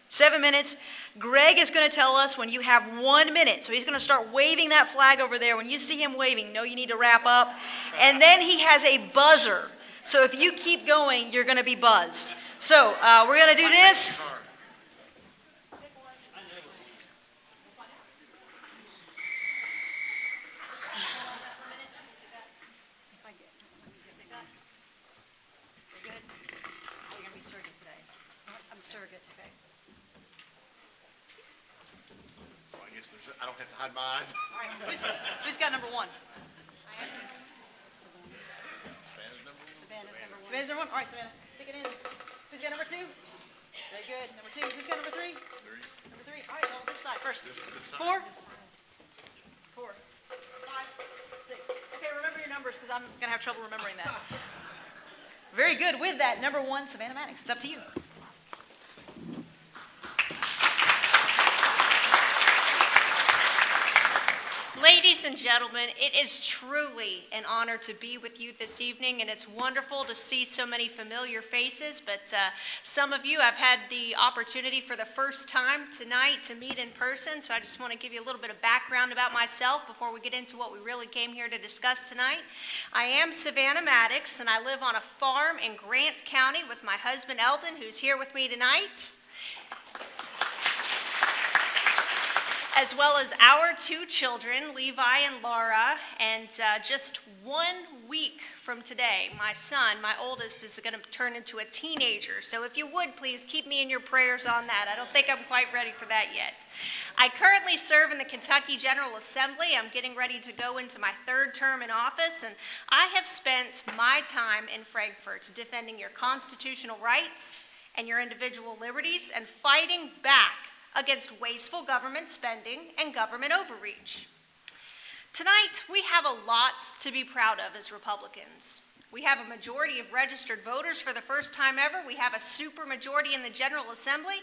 7 minutes. Greg is going to tell us when you have 1 minute. So he's going to start waving that flag over there. When you see him waving, know you need to wrap up. And then he has a buzzer. So if you keep going, you're going to be buzzed. So we're going to do this. Surrogate, okay. Well, I guess I don't have to hide my eyes. All right, who's got number one? Savannah's number one. All right, Savannah, stick it in. Who's got number two? Very good. Number two. Who's got number three? Number three. All right, well, this side first. This side. Four. 5, 6. Okay, remember your numbers because I'm going to have trouble remembering that. Very good. With that, number one, Savannah Maddox. It's up to you. Ladies and gentlemen, it is truly an honor to be with you this evening, and it's wonderful to see so many familiar faces, but some of you I've had the opportunity for the first time tonight to meet in person, so I just want to give you a little bit of background about myself before we get into what we really came here to discuss tonight. I am Savannah Maddox, and I live on a farm in Grant County with my husband Eldon, who's here with me tonight, as well as our 2 children, Levi and Laura, and just 1 week from today, my son, my oldest, is going to turn into a teenager. So if you would, please keep me in your prayers on that. I don't think I'm quite ready for that yet. I currently serve in the Kentucky General Assembly. I'm getting ready to go into my 3rd term in office, and I have spent my time in Frankfort defending your constitutional rights and your individual liberties and fighting back against wasteful government spending and government overreach. Tonight, we have a lot to be proud of as Republicans. We have a majority of registered voters for the first time ever. We have a supermajority in the General Assembly.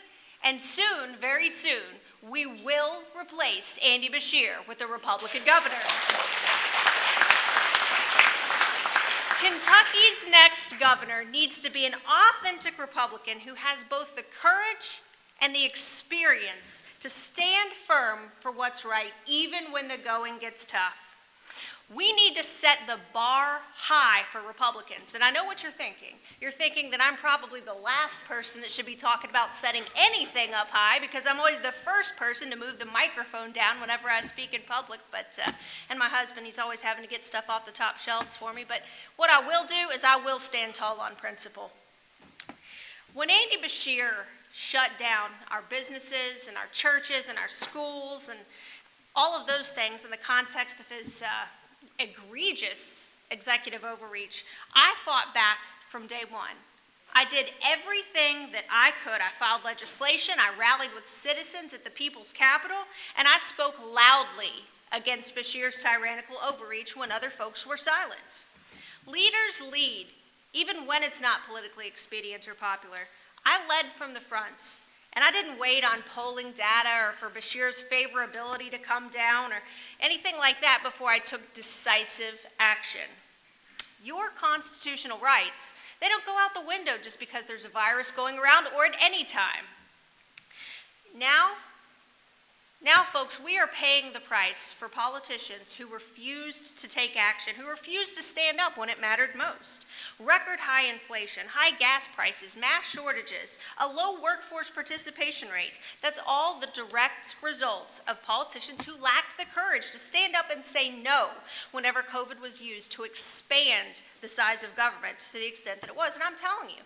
And soon, very soon, we will replace Andy Beshear with a Republican governor. Kentucky's next governor needs to be an authentic Republican who has both the courage and the experience to stand firm for what's right, even when the going gets tough. We need to set the bar high for Republicans. And I know what you're thinking. You're thinking that I'm probably the last person that should be talking about setting anything up high because I'm always the first person to move the microphone down whenever I speak in public. And my husband, he's always having to get stuff off the top shelves for me. But what I will do is I will stand tall on principle. When Andy Beshear shut down our businesses and our churches and our schools and all of those things in the context of his egregious executive overreach, I fought back from day one. I did everything that I could. I filed legislation, I rallied with citizens at the People's Capitol, and I spoke loudly against Beshear's tyrannical overreach when other folks were silent. Leaders lead, even when it's not politically expedient or popular. I led from the front, and I didn't wait on polling data or for Beshear's favorability to come down or anything like that before I took decisive action. Your constitutional rights, they don't go out the window just because there's a virus going around or at any time. Now, folks, we are paying the price for politicians who refused to take action, who refused to stand up when it mattered most. Record high inflation, high gas prices, mass shortages, a low workforce participation rate. That's all the direct results of politicians who lacked the courage to stand up and say no whenever COVID was used to expand the size of government to the extent that it was. And I'm telling you,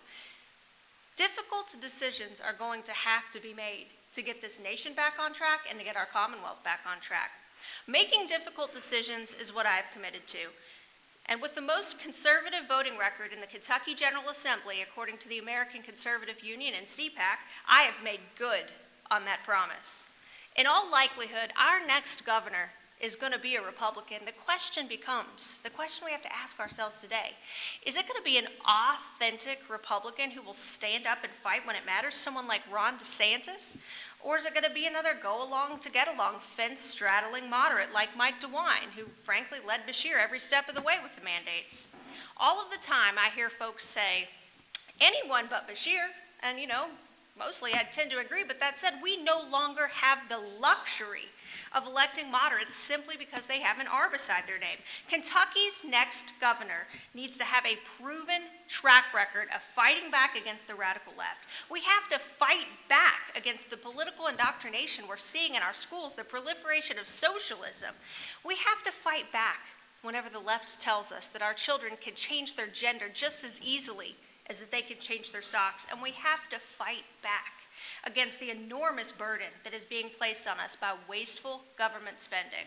Difficult decisions are going to have to be made to get this nation back on track and to get our Commonwealth back on track. Making difficult decisions is what I've committed to. And with the most conservative voting record in the Kentucky General Assembly, according to the American Conservative Union and CPAC, I have made good on that promise. In all likelihood, our next governor is going to be a Republican. The question becomes, the question we have to ask ourselves today, is it going to be an authentic Republican who will stand up and fight when it matters, someone like Ron DeSantis? Or is it going to be another go-along to get along, fence-straddling moderate like Mike DeWine, who frankly led Bashir every step of the way with the mandates? All of the time I hear folks say, anyone but Bashir, and mostly I tend to agree, but that said, we no longer have the luxury of electing moderates simply because they have an R beside their name. Kentucky's next governor needs to have a proven track record of fighting back against the radical left. We have to fight back against the political indoctrination we're seeing in our schools, the proliferation of socialism. We have to fight back whenever the left tells us that our children can change their gender just as easily as that they can change their socks, and we have to fight back against the enormous burden that is being placed on us by wasteful government spending.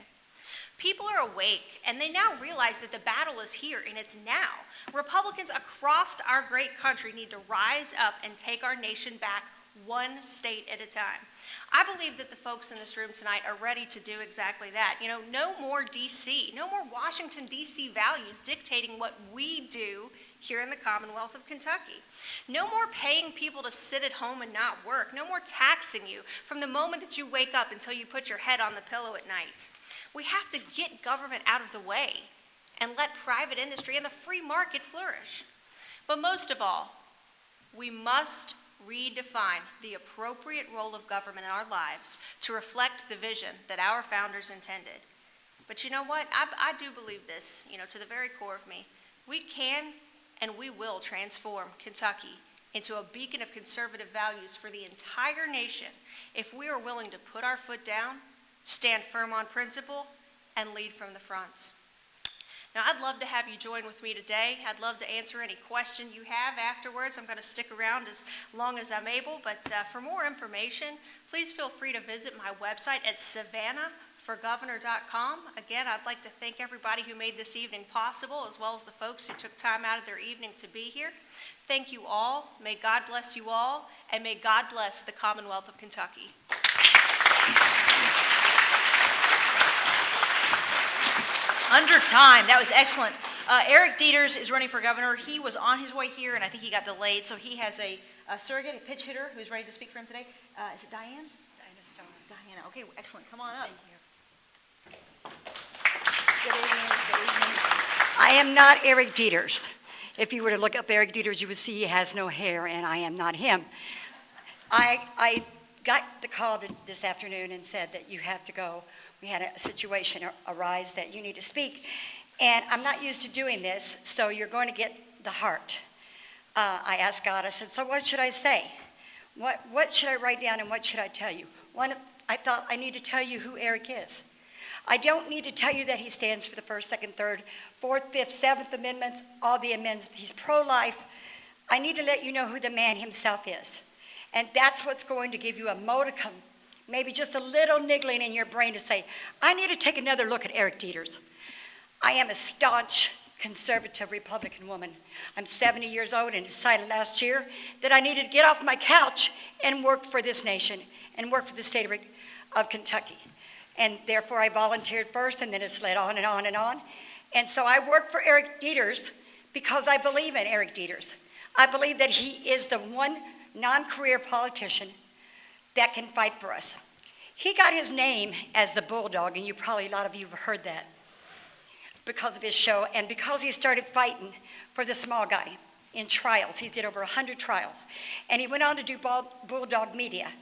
People are awake, and they now realize that the battle is here, and it's now. Republicans across our great country need to rise up and take our nation back one state at a time. I believe that the folks in this room tonight are ready to do exactly that. No more D.C., no more Washington, D.C. values dictating what we do here in the Commonwealth of Kentucky. No more paying people to sit at home and not work. No more taxing you from the moment that you wake up until you put your head on the pillow at night. We have to get government out of the way and let private industry and the free market flourish. But most of all, we must redefine the appropriate role of government in our lives to reflect the vision that our founders intended. But you know what? I do believe this, to the very core of me. We can and we will transform Kentucky into a beacon of conservative values for the entire nation if we are willing to put our foot down, stand firm on principle, and lead from the front. Now, I'd love to have you join with me today. I'd love to answer any question you have afterwards. I'm going to stick around as long as I'm able, but for more information, please feel free to visit my website at savannahforgovernor.com. Again, I'd like to thank everybody who made this evening possible, as well as the folks who took time out of their evening to be here. Thank you all. May God bless you all, and may God bless the Commonwealth of Kentucky. Under time, that was excellent. Eric Dieters is running for governor. He was on his way here, and I think he got delayed, so he has a surrogate, a pitch hitter, who's ready to speak for him today. Is it Diane? Diana. Okay, excellent. Come on up. Thank you. Good evening. Good evening. I am not Eric Dieters. If you were to look up Eric Dieters, you would see he has no hair, and I am not him. I got the call this afternoon and said that you have to go. We had a situation arise that you need to speak, and I'm not used to doing this, so you're going to get the heart. I asked God, I said, so what should I say? What should I write down and what should I tell you? I thought I need to tell you who Eric is. I don't need to tell you that he stands for the First, Second, Third, Fourth, Fifth, Seventh Amendments, all the amendments. He's pro-life. I need to let you know who the man himself is. And that's what's going to give you a modicum, maybe just a little niggling in your brain to say, I need to take another look at Eric Dieters. I am a staunch conservative Republican woman. I'm 70 years old and decided last year that I needed to get off my couch and work for this nation and work for the state of Kentucky. And therefore I volunteered first, and then it's led on and on and on. And so I work for Eric Dieters because I believe in Eric Dieters. I believe that he is the one non-career politician that can fight for us. He got his name as the Bulldog, and a lot of you have heard that because of his show, and because he started fighting for the small guy in trials. He did over 100 trials. And he went on to do Bulldog Media,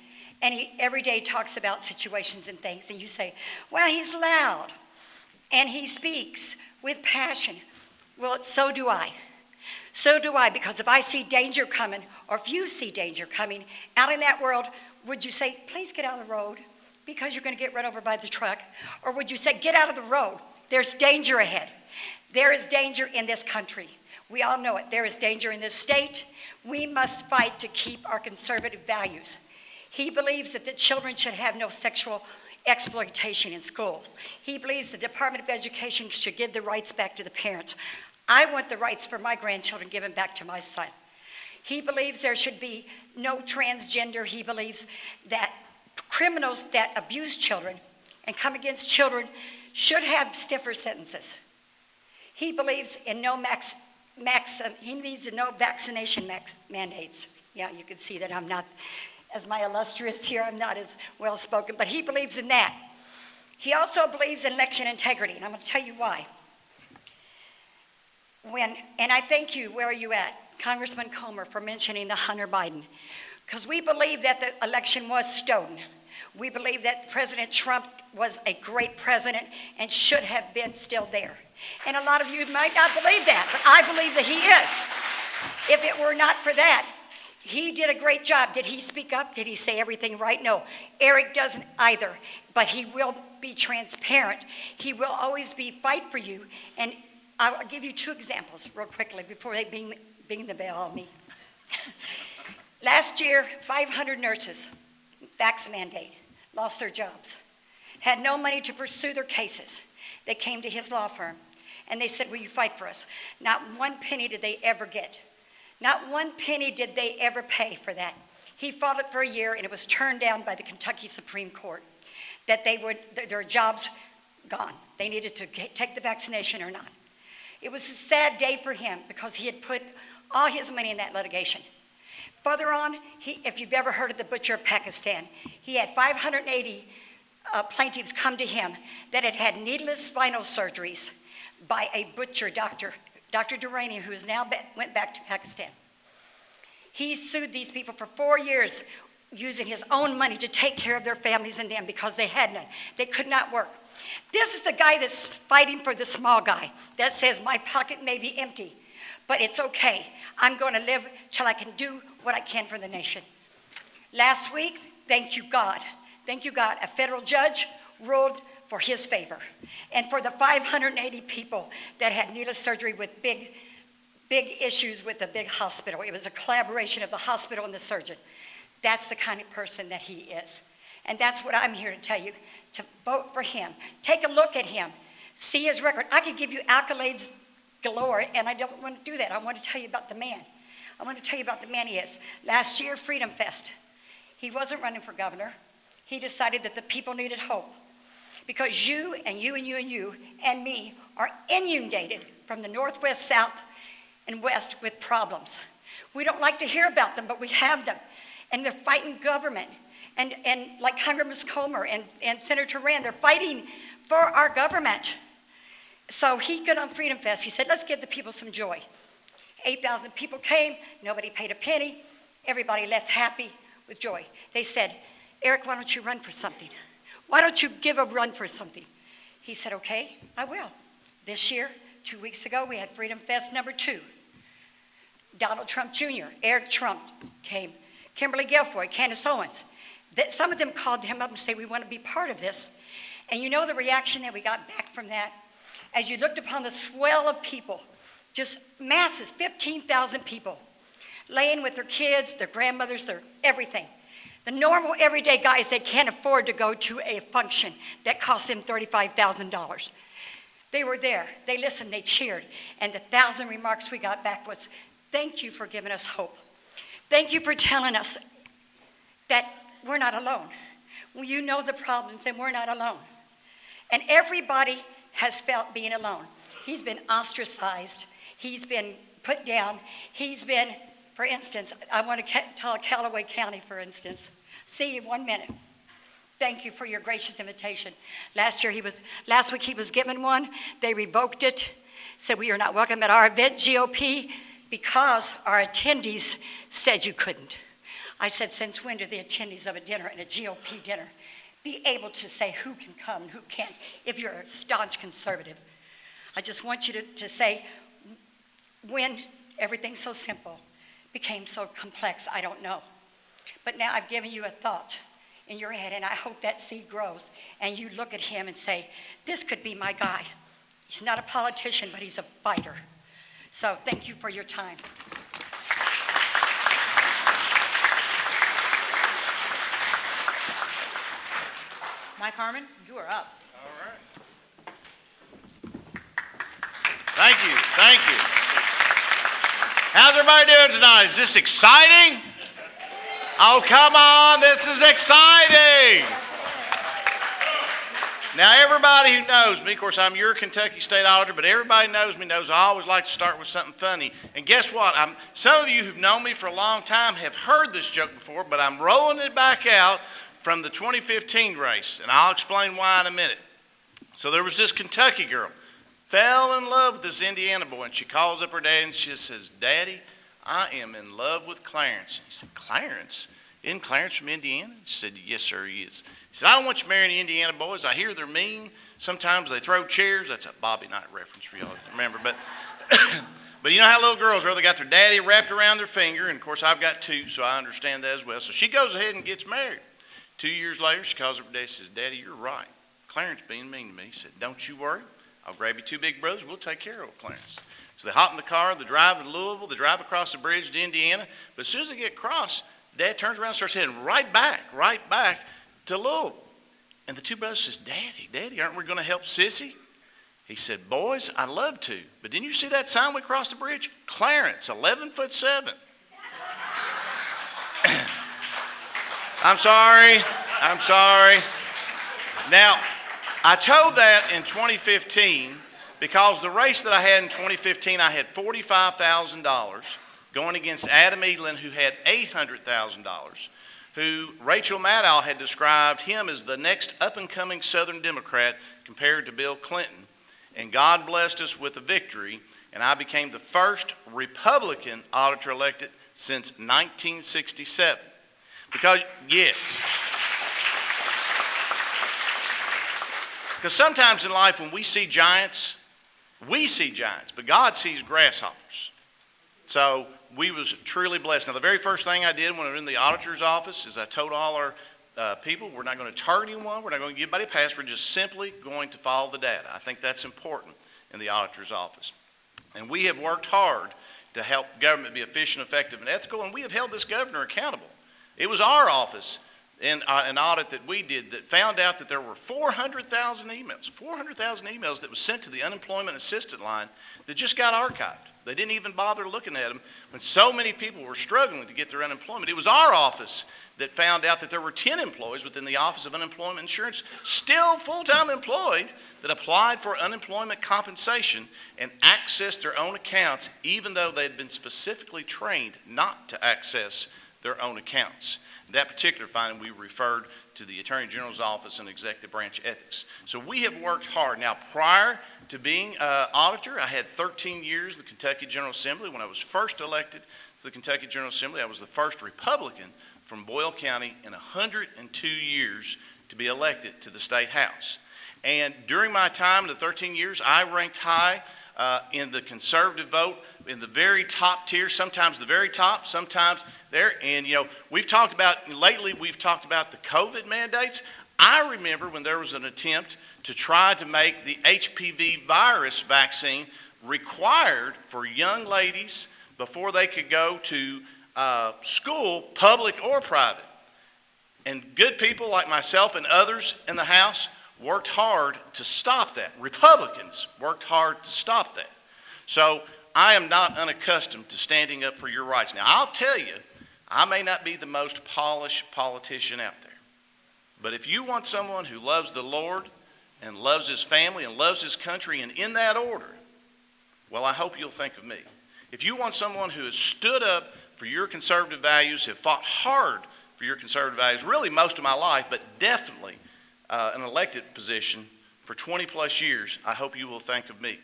and he every day talks about situations and things, and you say, well, he's loud, and he speaks with passion. Well, so do I. So do I, because if I see danger coming, or if you see danger coming out in that world, would you say, please get out of the road because you're going to get run over by the truck? Or would you say, get out of the road? There's danger ahead. There is danger in this country. We all know it. There is danger in this state. We must fight to keep our conservative values. He believes that the children should have no sexual exploitation in schools. He believes the Department of Education should give the rights back to the parents. I want the rights for my grandchildren given back to my son. He believes there should be no transgender. He believes that criminals that abuse children and come against children should have stiffer sentences. He believes in he needs no vaccination mandates. Yeah, you can see that I'm not, as my illustrious here, I'm not as well spoken, but he believes in that. He also believes in election integrity, and I'm going to tell you why. And I thank you, where are you at, Congressman Comer, for mentioning the Hunter Biden, because we believe that the election was stolen. We believe that President Trump was a great president and should have been still there. And a lot of you might not believe that, but I believe that he is. If it were not for that, he did a great job. Did he speak up? Did he say everything right? No. Eric doesn't either, but he will be transparent. He will always fight for you. And I'll give you 2 examples real quickly before they bing the bell on me. Last year, 500 nurses, vax mandate, lost their jobs, had no money to pursue their cases. They came to his law firm, and they said, will you fight for us? Not 1 penny did they ever get. Not 1 penny did they ever pay for that. He fought it for a year, and it was turned down by the Kentucky Supreme Court that their jobs gone. They needed to take the vaccination or not. It was a sad day for him because he had put all his money in that litigation. Further on, if you've ever heard of the butcher of Pakistan, he had 580 plaintiffs come to him that had had needless spinal surgeries by a butcher doctor, Dr. Durrani, who has now went back to Pakistan. He sued these people for 4 years using his own money to take care of their families and them because they had none. They could not work. This is the guy that's fighting for the small guy that says, my pocket may be empty, but it's okay. I'm going to live till I can do what I can for the nation. Last week, thank you God, a federal judge ruled for his favor and for the 580 people that had needless surgery with big issues with the big hospital. It was a collaboration of the hospital and the surgeon. That's the kind of person that he is. And that's what I'm here to tell you, to vote for him. Take a look at him. See his record. I could give you accolades galore, and I don't want to do that. I want to tell you about the man. I want to tell you about the man he is. Last year, Freedom Fest, he wasn't running for governor. He decided that the people needed hope because you and you and you and you and me are inundated from the northwest, south, and west with problems. We don't like to hear about them, but we have them. And they're fighting government. And like Congressman Comer and Senator Rand, they're fighting for our government. So he got on Freedom Fest. He said, let's give the people some joy. 8,000 people came. Nobody paid a penny. Everybody left happy with joy. They said, Eric, why don't you run for something? Why don't you give a run for something? He said, okay, I will. This year, 2 weeks ago, we had Freedom Fest number 2. Donald Trump Jr., Eric Trump came, Kimberly Guilfoyle, Candace Owens. Some of them called him up and said, we want to be part of this. And you know the reaction that we got back from that? As you looked upon the swell of people, just masses, 15,000 people, laying with their kids, their grandmothers, their everything. The normal, everyday guys that can't afford to go to a function that costs them $35,000. They were there. They listened. They cheered. And the 1,000 remarks we got back was, thank you for giving us hope. Thank you for telling us that we're not alone. Well, you know the problems, and we're not alone. And everybody has felt being alone. He's been ostracized. He's been put down. He's been, for instance, I want to tell Calloway County, for instance. See you 1 minute. Thank you for your gracious invitation. Last week he was given one. They revoked it, said we are not welcome at our event, GOP, because our attendees said you couldn't. I said, since when do the attendees of a dinner and a GOP dinner be able to say who can come and who can't if you're a staunch conservative? I just want you to say, when everything so simple became so complex, I don't know. But now I've given you a thought in your head, and I hope that seed grows, and you look at him and say, this could be my guy. He's not a politician, but he's a fighter. So thank you for your time. Mike Harmon, you are up. Thank you, thank you. How's everybody doing tonight? Is this exciting? Oh, come on, this is exciting. Now, everybody who knows me, of course, I'm your Kentucky State Auditor, but everybody knows me knows I always like to start with something funny. And guess what? Some of you who've known me for a long time have heard this joke before, but I'm rolling it back out from the 2015 race, and I'll explain why in a minute. So there was this Kentucky girl, fell in love with this Indiana boy, and she calls up her daddy and she says, "Daddy, I am in love with Clarence." He said, "Clarence? Isn't Clarence from Indiana?" She said, "Yes, sir, he is." He said, "I don't want you marrying Indiana boys. I hear they're mean. Sometimes they throw chairs." That's a Bobby Knight reference for y'all to remember. But, but you know how little girls are. They got their daddy wrapped around their finger. And, of course, I've got two, so I understand that as well. So she goes ahead and gets married. 2 years later, she calls up her daddy and says, "Daddy, you're right. Clarence being mean to me." He said, "Don't you worry. I'll grab you two big brothers. We'll take care of old Clarence." So they hop in the car. They drive to Louisville. They drive across the bridge to Indiana. But as soon as they get across, Dad turns around and starts heading right back to Louisville. And the two brothers says, Daddy, aren't we going to help Sissy?" He said, "Boys, I'd love to. But didn't you see that sign we crossed the bridge? Clarence, 11'7". I'm sorry. Now, I told that in 2015 because the race that I had in 2015, I had $45,000 going against Adam Edelin, who had $800,000, who Rachel Maddow had described him as the next up-and-coming Southern Democrat compared to Bill Clinton. And God blessed us with a victory, and I became the first Republican auditor elected since 1967. Because sometimes in life when we see giants, but God sees grasshoppers. So we was truly blessed. Now, the very first thing I did when I was in the auditor's office is I told all our people, we're not going to target anyone, we're not going to give anybody a pass, we're just simply going to follow the data. I think that's important in the auditor's office. And we have worked hard to help government be efficient, effective, and ethical, and we have held this governor accountable. It was our office in an audit that we did that found out that there were 400,000 emails that was sent to the unemployment assistance line that just got archived. They didn't even bother looking at them when so many people were struggling to get their unemployment. It was our office that found out that there were 10 employees within the Office of Unemployment Insurance, still full-time employed, that applied for unemployment compensation and accessed their own accounts, even though they had been specifically trained not to access their own accounts. That particular finding we referred to the Attorney General's Office and Executive Branch Ethics. So we have worked hard. Now, prior to being auditor, I had 13 years in the Kentucky General Assembly. When I was first elected to the Kentucky General Assembly, I was the first Republican from Boyle County in 102 years to be elected to the State House. And during my time in the 13 years, I ranked high in the conservative vote, in the very top tier, sometimes the very top, sometimes there. And, you know, we've talked about the COVID mandates. I remember when there was an attempt to try to make the HPV virus vaccine required for young ladies before they could go to school, public or private. And good people like myself and others in the House worked hard to stop that. Republicans worked hard to stop that. So I am not unaccustomed to standing up for your rights. Now, I'll tell you, I may not be the most polished politician out there, but if you want someone who loves the Lord and loves his family and loves his country, and in that order, well, I hope you'll think of me. If you want someone who has stood up for your conservative values, have fought hard for your conservative values, really most of my life, but definitely an elected position for 20 plus years, I hope you will think of me.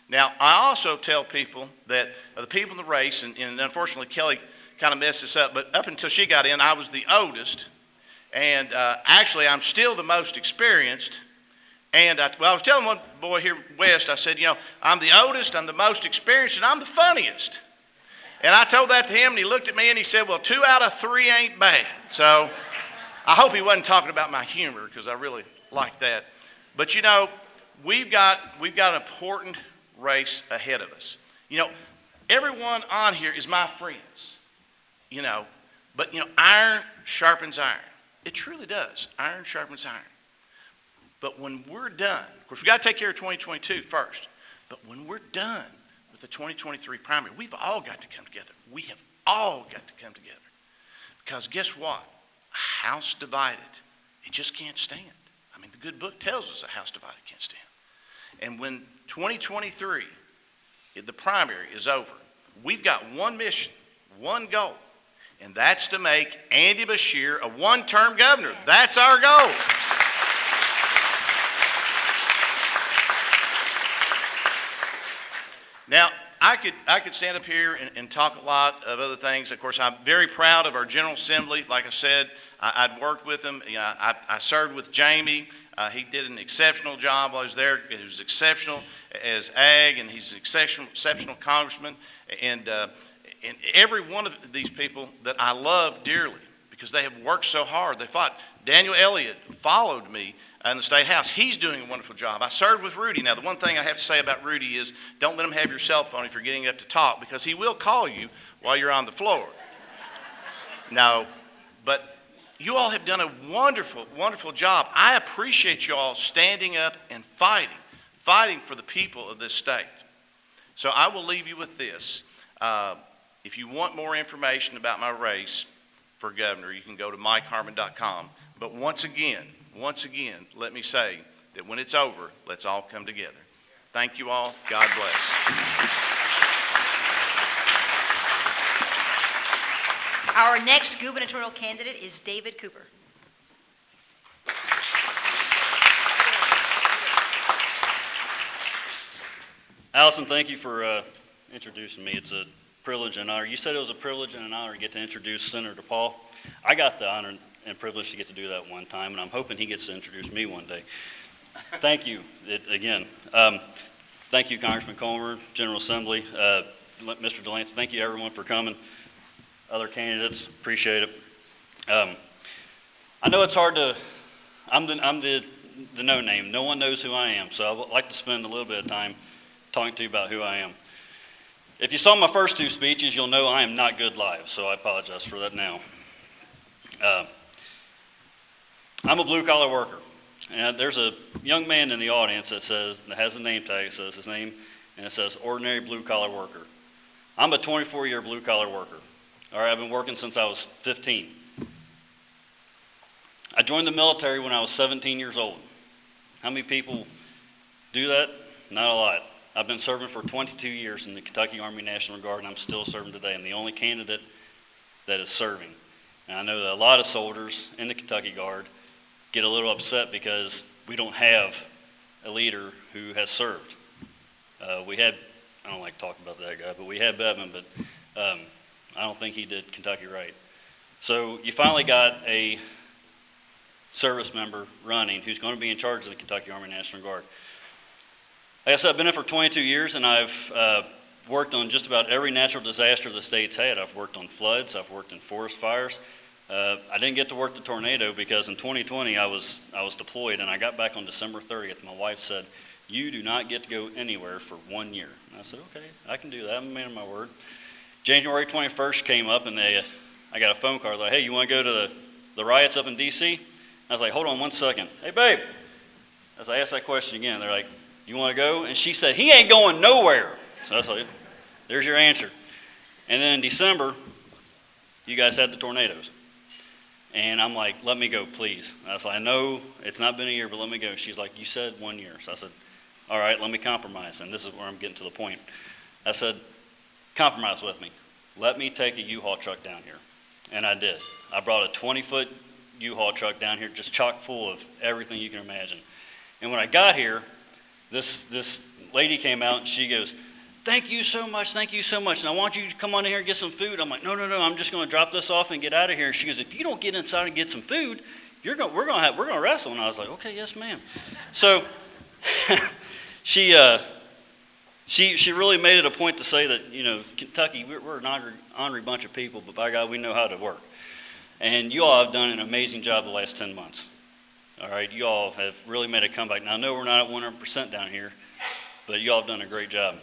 Now, I also tell people that the people in the race, and unfortunately Kelly kind of messed this up, but up until she got in, I was the oldest, and actually I'm still the most experienced. And I was telling one boy here west, I said, you know, I'm the oldest, I'm the most experienced, and I'm the funniest. And I told that to him, and he looked at me and he said, well, 2 out of 3 ain't bad. So I hope he wasn't talking about my humor, because I really like that. But, you know, we've got an important race ahead of us. You know, everyone on here is my friends, but iron sharpens iron. It truly does. Iron sharpens iron. But when we're done, of course, we got to take care of 2022 first. But when we're done with the 2023 primary, we've all got to come together. We have all got to come together. Because guess what? A house divided, it just can't stand. I mean, the good book tells us a house divided can't stand. And when 2023, the primary is over, we've got one mission, one goal, and that's to make Andy Beshear a one-term governor. That's our goal. Now, I could stand up here and talk a lot of other things. Of course, I'm very proud of our General Assembly. Like I said, I'd worked with him. I served with Jamie. He did an exceptional job while I was there. He was exceptional as ag, and he's an exceptional congressman. And every one of these people that I love dearly because they have worked so hard. They fought. Daniel Elliott followed me in the State House. He's doing a wonderful job. I served with Rudy. Now, the one thing I have to say about Rudy is don't let him have your cell phone if you're getting up to talk because he will call you while you're on the floor. No, but you all have done a wonderful, wonderful job. I appreciate you all standing up and fighting for the people of this state. So I will leave you with this. If you want more information about my race for governor, you can go to MikeHarmon.com. But once again, let me say that when it's over, let's all come together. Thank you all. God bless. Our next gubernatorial candidate is David Cooper. Allison, thank you for introducing me. It's a privilege and honor. You said it was a privilege and an honor to get to introduce Senator Paul. I got the honor and privilege to get to do that one time, and I'm hoping he gets to introduce me one day. Thank you again. Thank you, Congressman Comer, General Assembly, Mr. DeLance. Thank you, everyone, for coming. Other candidates, appreciate it. I know it's hard to. I'm the no name. No one knows who I am, so I would like to spend a little bit of time talking to you about who I am. If you saw my first two speeches, you'll know I am not good live, so I apologize for that now. I'm a blue-collar worker, and there's a young man in the audience that has a name tag, it says his name, and it says ordinary blue-collar worker. I'm a 24-year blue-collar worker. All right, I've been working since I was 15. I joined the military when I was 17 years old. How many people do that? Not a lot. I've been serving for 22 years in the Kentucky Army National Guard, and I'm still serving today. I'm the only candidate that is serving. And I know that a lot of soldiers in the Kentucky Guard get a little upset because we don't have a leader who has served. We had, I don't like talking about that guy, but we had Bevan, but I don't think he did Kentucky right. So you finally got a service member running who's going to be in charge of the Kentucky Army National Guard. Like I said, I've been in for 22 years, and I've worked on just about every natural disaster the state's had. I've worked on floods. I've worked in forest fires. I didn't get to work the tornado because in 2020 I was deployed, and I got back on December 30th. My wife said, "You do not get to go anywhere for 1 year." And I said, "Okay, I can do that. I'm a man of my word." January 21st came up, and I got a phone call like, "Hey, you want to go to the riots up in D.C.?" I was like, "Hold on 1 second. Hey, babe." As I asked that question again, they're like, "You want to go?" And she said, "He ain't going nowhere." So I was like, there's your answer. And then in December, you guys had the tornadoes. And I'm like, "Let me go, please." I was like, "I know it's not been a year, but let me go." She's like, "You said 1 year." So I said, "All right, let me compromise." And this is where I'm getting to the point. I said, "Compromise with me. Let me take a U-Haul truck down here." And I did. I brought a 20-foot U-Haul truck down here, just chock full of everything you can imagine. And when I got here, this lady came out and she goes, "Thank you so much, thank you so much. And I want you to come on in here and get some food." I'm like, no, I'm just going to drop this off and get out of here. And she goes, "If you don't get inside and get some food, we're going to wrestle." And I was like, "Okay, yes, ma'am." So she really made it a point to say that, Kentucky, we're an honorary bunch of people, but by God, we know how to work. And you all have done an amazing job the last 10 months. All right, you all have really made a comeback. Now, I know we're not at 100% down here, but you all have done a great job.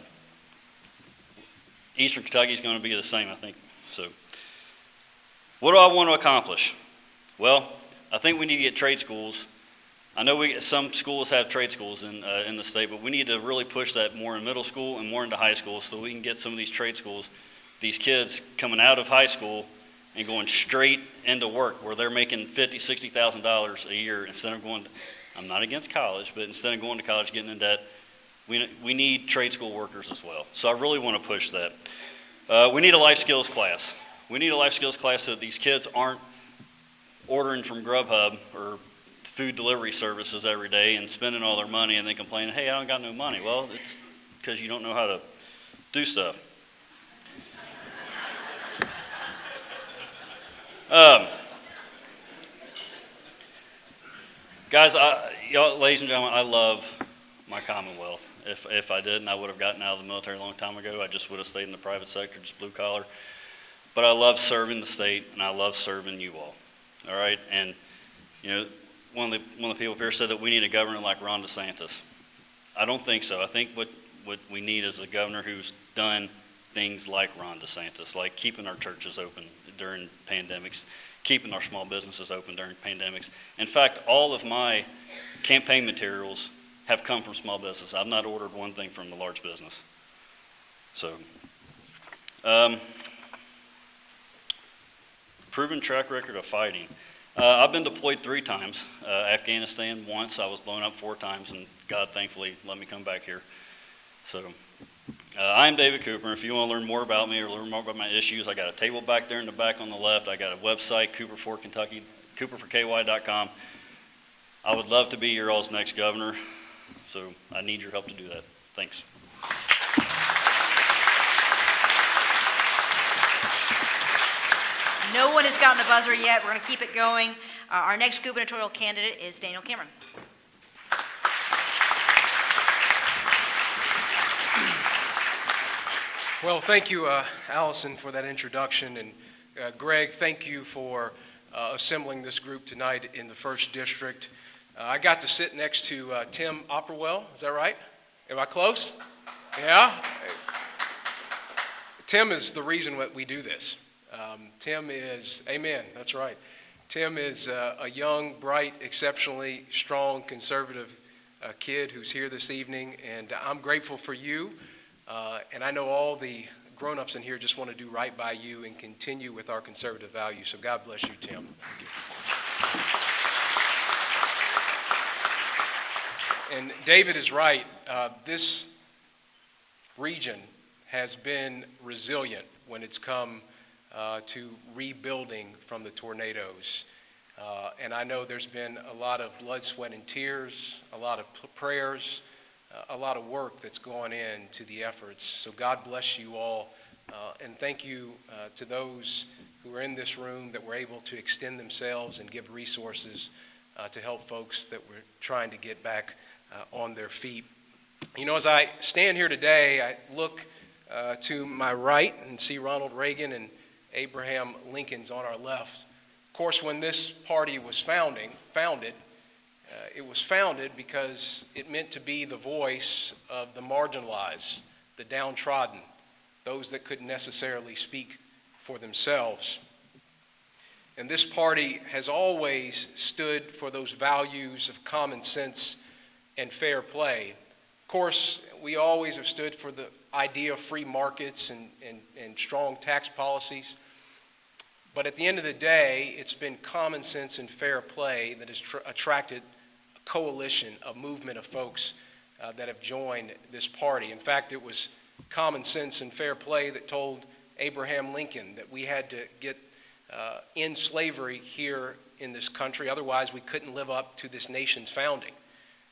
Eastern Kentucky is going to be the same, I think. So, what do I want to accomplish? Well, I think we need to get trade schools. I know some schools have trade schools in the state, but we need to really push that more in middle school and more into high school so we can get some of these trade schools, these kids coming out of high school and going straight into work where they're making $50,000, $60,000 a year instead of going, I'm not against college, but instead of going to college, getting in debt, we need trade school workers as well. So I really want to push that. We need a life skills class. We need a life skills class so that these kids aren't ordering from Grubhub or food delivery services every day and spending all their money and then complaining, hey, I don't got no money. Well, it's because you don't know how to do stuff. Guys, y'all, ladies and gentlemen, I love my Commonwealth. If I didn't, I would have gotten out of the military a long time ago. I just would have stayed in the private sector, just blue collar. But I love serving the state, and I love serving you all. All right, and you know, one of the people here said that we need a governor like Ron DeSantis. I don't think so. I think what we need is a governor who's done things like Ron DeSantis, like keeping our churches open during pandemics, keeping our small businesses open during pandemics. In fact, all of my campaign materials have come from small business. I've not ordered one thing from the large business. So, proven track record of fighting. I've been deployed 3 times. Afghanistan once. I was blown up 4 times, and God thankfully let me come back here. So, I'm David Cooper. If you want to learn more about me or learn more about my issues, I got a table back there in the back on the left. I got a website, cooperforky.com. I would love to be your all's next governor, so I need your help to do that. Thanks. No one has gotten a buzzer yet. We're going to keep it going. Our next gubernatorial candidate is Daniel Cameron. Well, thank you, Allison, for that introduction. And Greg, thank you for assembling this group tonight in the 1st District. I got to sit next to Tim Opperwell. Is that right? Am I close? Yeah? Tim is the reason that we do this. Tim is, amen, that's right. Tim is a young, bright, exceptionally strong, conservative kid who's here this evening, and I'm grateful for you. And I know all the grown-ups in here just want to do right by you and continue with our conservative values. So God bless you, Tim. Thank you. And David is right. This region has been resilient when it's come to rebuilding from the tornadoes. And I know there's been a lot of blood, sweat, and tears, a lot of prayers, a lot of work that's gone into the efforts. So God bless you all, and thank you to those who are in this room that were able to extend themselves and give resources to help folks that were trying to get back on their feet. You know, as I stand here today, I look to my right and see Ronald Reagan and Abraham Lincoln's on our left. Of course, when this party was founded, it was founded because it meant to be the voice of the marginalized, the downtrodden, those that couldn't necessarily speak for themselves. And this party has always stood for those values of common sense and fair play. Of course, we always have stood for the idea of free markets and strong tax policies. But at the end of the day, it's been common sense and fair play that has attracted a coalition, a movement of folks that have joined this party. In fact, it was common sense and fair play that told Abraham Lincoln that we had to get end slavery here in this country. Otherwise, we couldn't live up to this nation's founding.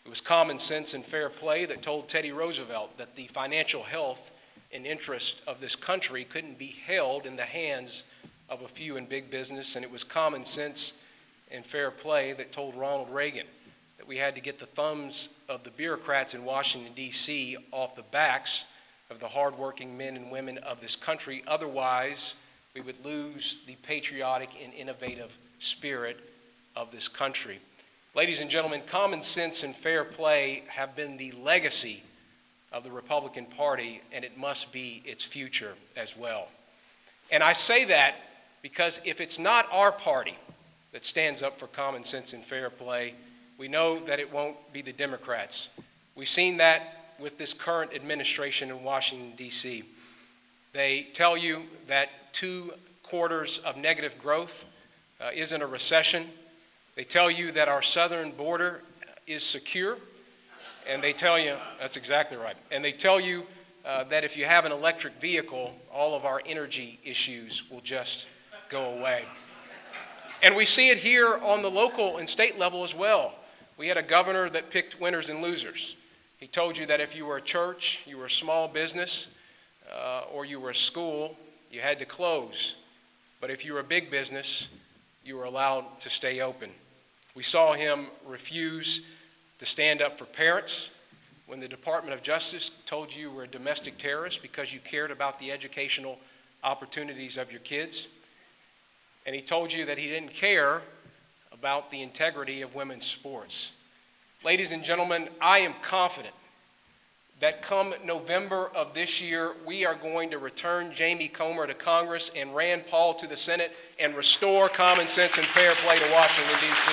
It was common sense and fair play that told Teddy Roosevelt that the financial health and interest of this country couldn't be held in the hands of a few in big business. And it was common sense and fair play that told Ronald Reagan that we had to get the thumbs of the bureaucrats in Washington, D.C. off the backs of the hardworking men and women of this country. Otherwise, we would lose the patriotic and innovative spirit of this country. Ladies and gentlemen, common sense and fair play have been the legacy of the Republican Party, and it must be its future as well. And I say that because if it's not our party that stands up for common sense and fair play, we know that it won't be the Democrats. We've seen that with this current administration in Washington, D.C. They tell you that 2 quarters of negative growth isn't a recession. They tell you that our southern border is secure. And they tell you, that's exactly right. And they tell you that if you have an electric vehicle, all of our energy issues will just go away. And we see it here on the local and state level as well. We had a governor that picked winners and losers. He told you that if you were a church, you were a small business, or you were a school, you had to close. But if you were a big business, you were allowed to stay open. We saw him refuse to stand up for parents when the Department of Justice told you were a domestic terrorist because you cared about the educational opportunities of your kids. And he told you that he didn't care about the integrity of women's sports. Ladies and gentlemen, I am confident that come November of this year, we are going to return Jamie Comer to Congress and Rand Paul to the Senate and restore common sense and fair play to Washington, D.C.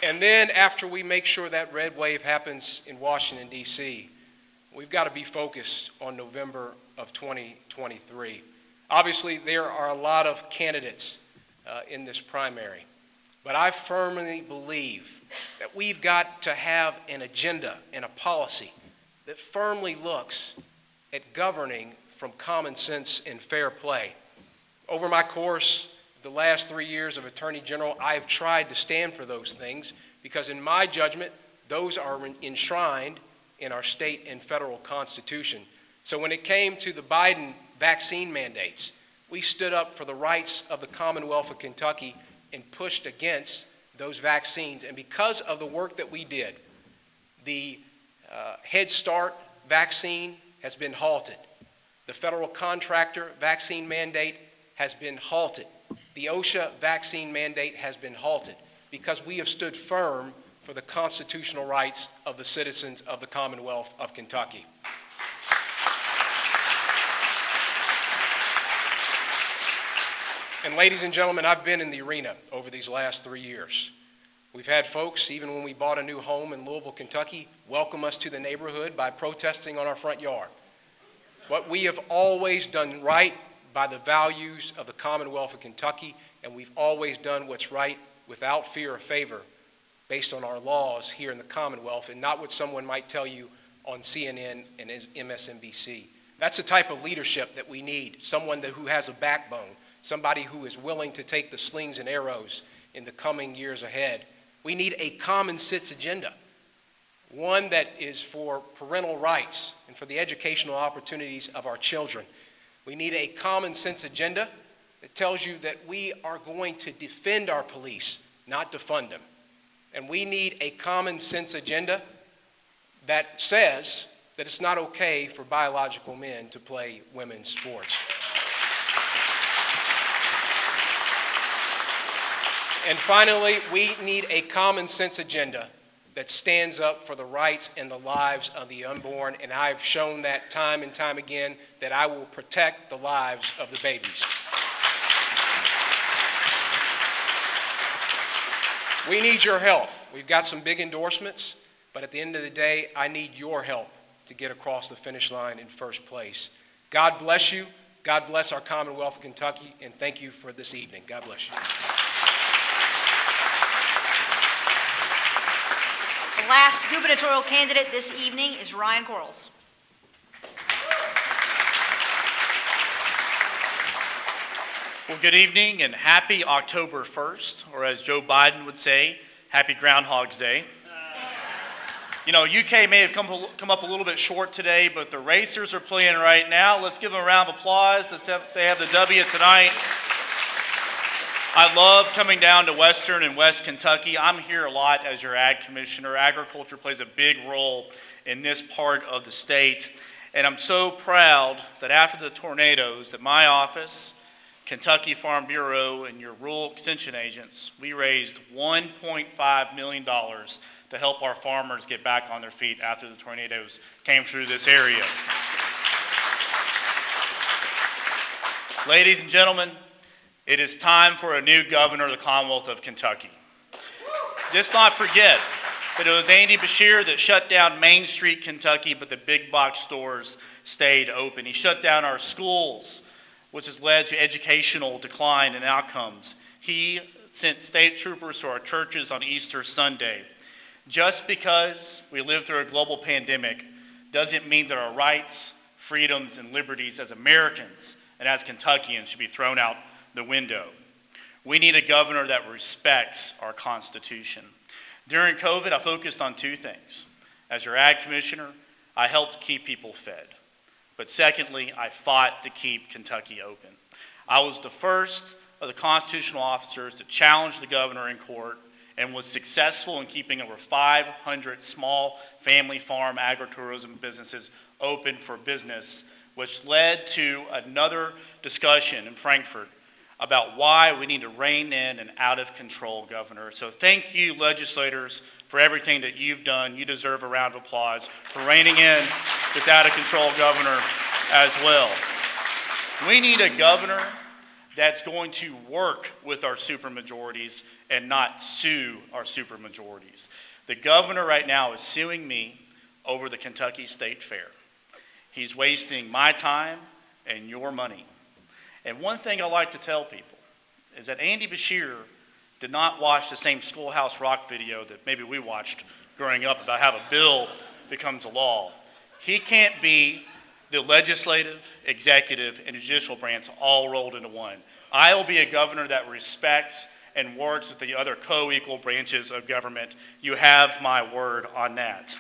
And then after we make sure that red wave happens in Washington, D.C., we've got to be focused on November of 2023. Obviously, there are a lot of candidates in this primary, but I firmly believe that we've got to have an agenda and a policy that firmly looks at governing from common sense and fair play. Over my course, the last 3 years of Attorney General, I have tried to stand for those things because in my judgment, those are enshrined in our state and federal constitution. So when it came to the Biden vaccine mandates, we stood up for the rights of the Commonwealth of Kentucky and pushed against those vaccines. And because of the work that we did, the Head Start vaccine has been halted. The federal contractor vaccine mandate has been halted. The OSHA vaccine mandate has been halted because we have stood firm for the constitutional rights of the citizens of the Commonwealth of Kentucky. And ladies and gentlemen, I've been in the arena over these last 3 years. We've had folks, even when we bought a new home in Louisville, Kentucky, welcome us to the neighborhood by protesting on our front yard. But we have always done right by the values of the Commonwealth of Kentucky, and we've always done what's right without fear or favor based on our laws here in the Commonwealth and not what someone might tell you on CNN and MSNBC. That's the type of leadership that we need, someone who has a backbone, somebody who is willing to take the slings and arrows in the coming years ahead. We need a common sense agenda, one that is for parental rights and for the educational opportunities of our children. We need a common sense agenda that tells you that we are going to defend our police, not defund them. And we need a common sense agenda that says that it's not okay for biological men to play women's sports. And finally, we need a common sense agenda that stands up for the rights and the lives of the unborn, and I've shown that time and time again that I will protect the lives of the babies. We need your help. We've got some big endorsements, but at the end of the day, I need your help to get across the finish line in first place. God bless you. God bless our Commonwealth of Kentucky, and thank you for this evening. God bless you. The last gubernatorial candidate this evening is Ryan Quarles. Well, good evening and happy October 1st, or as Joe Biden would say, happy Groundhog's Day. You know, UK may have come up a little bit short today, but the Racers are playing right now. Let's give them a round of applause. They have the W tonight. I love coming down to Western and West Kentucky. I'm here a lot as your ag commissioner. Agriculture plays a big role in this part of the state. And I'm so proud that after the tornadoes that my office, Kentucky Farm Bureau and your rural extension agents, we raised $1.5 million to help our farmers get back on their feet after the tornadoes came through this area. Ladies and gentlemen, it is time for a new governor of the Commonwealth of Kentucky. Let's not forget that it was Andy Beshear that shut down Main Street, Kentucky, but the big box stores stayed open. He shut down our schools, which has led to educational decline and outcomes. He sent state troopers to our churches on Easter Sunday. Just because we live through a global pandemic doesn't mean that our rights, freedoms, and liberties as Americans and as Kentuckians should be thrown out the window. We need a governor that respects our Constitution. During COVID, I focused on two things. As your ag commissioner, I helped keep people fed. But secondly, I fought to keep Kentucky open. I was the first of the constitutional officers to challenge the governor in court and was successful in keeping over 500 small family farm agritourism businesses open for business, which led to another discussion in Frankfurt about why we need to rein in an out-of-control governor. So thank you, legislators, for everything that you've done. You deserve a round of applause for reining in this out-of-control governor as well. We need a governor that's going to work with our supermajorities and not sue our supermajorities. The governor right now is suing me over the Kentucky State Fair. He's wasting my time and your money. And one thing I like to tell people is that Andy Beshear did not watch the same Schoolhouse Rock video that maybe we watched growing up about how a bill becomes a law. He can't be the legislative, executive, and judicial branch all rolled into one. I will be a governor that respects and works with the other co-equal branches of government. You have my word on that.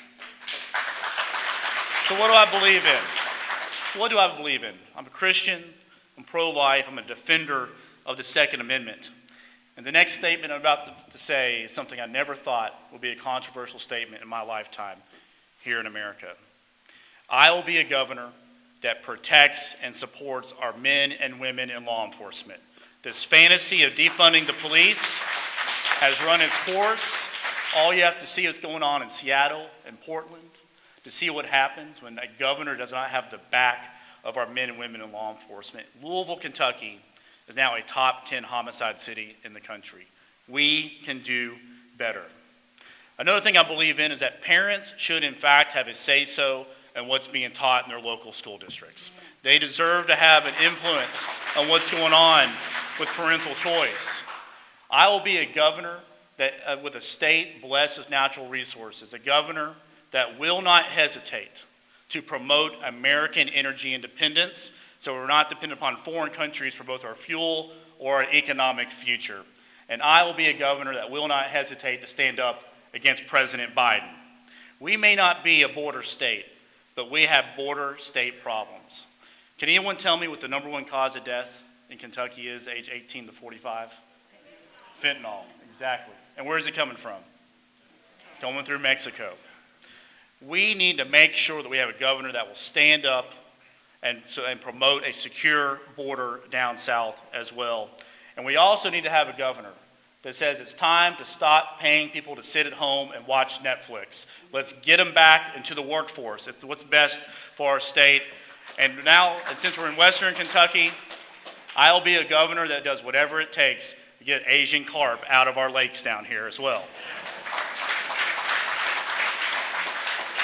So what do I believe in? What do I believe in? I'm a Christian. I'm pro-life. I'm a defender of the Second Amendment. And the next statement I'm about to say is something I never thought would be a controversial statement in my lifetime here in America. I will be a governor that protects and supports our men and women in law enforcement. This fantasy of defunding the police has run its course. All you have to see is going on in Seattle and Portland to see what happens when a governor does not have the back of our men and women in law enforcement. Louisville, Kentucky is now a top 10 homicide city in the country. We can do better. Another thing I believe in is that parents should in fact have a say-so in what's being taught in their local school districts. They deserve to have an influence on what's going on with parental choice. I will be a governor that, with a state blessed with natural resources, a governor that will not hesitate to promote American energy independence so we're not dependent upon foreign countries for both our fuel or our economic future. And I will be a governor that will not hesitate to stand up against President Biden. We may not be a border state, but we have border state problems. Can anyone tell me what the number one cause of death in Kentucky is, age 18 to 45? Fentanyl, exactly. And where is it coming from? Coming through Mexico. We need to make sure that we have a governor that will stand up and promote a secure border down south as well. And we also need to have a governor that says it's time to stop paying people to sit at home and watch Netflix. Let's get them back into the workforce. It's what's best for our state. And now, since we're in Western Kentucky, I'll be a governor that does whatever it takes to get Asian carp out of our lakes down here as well.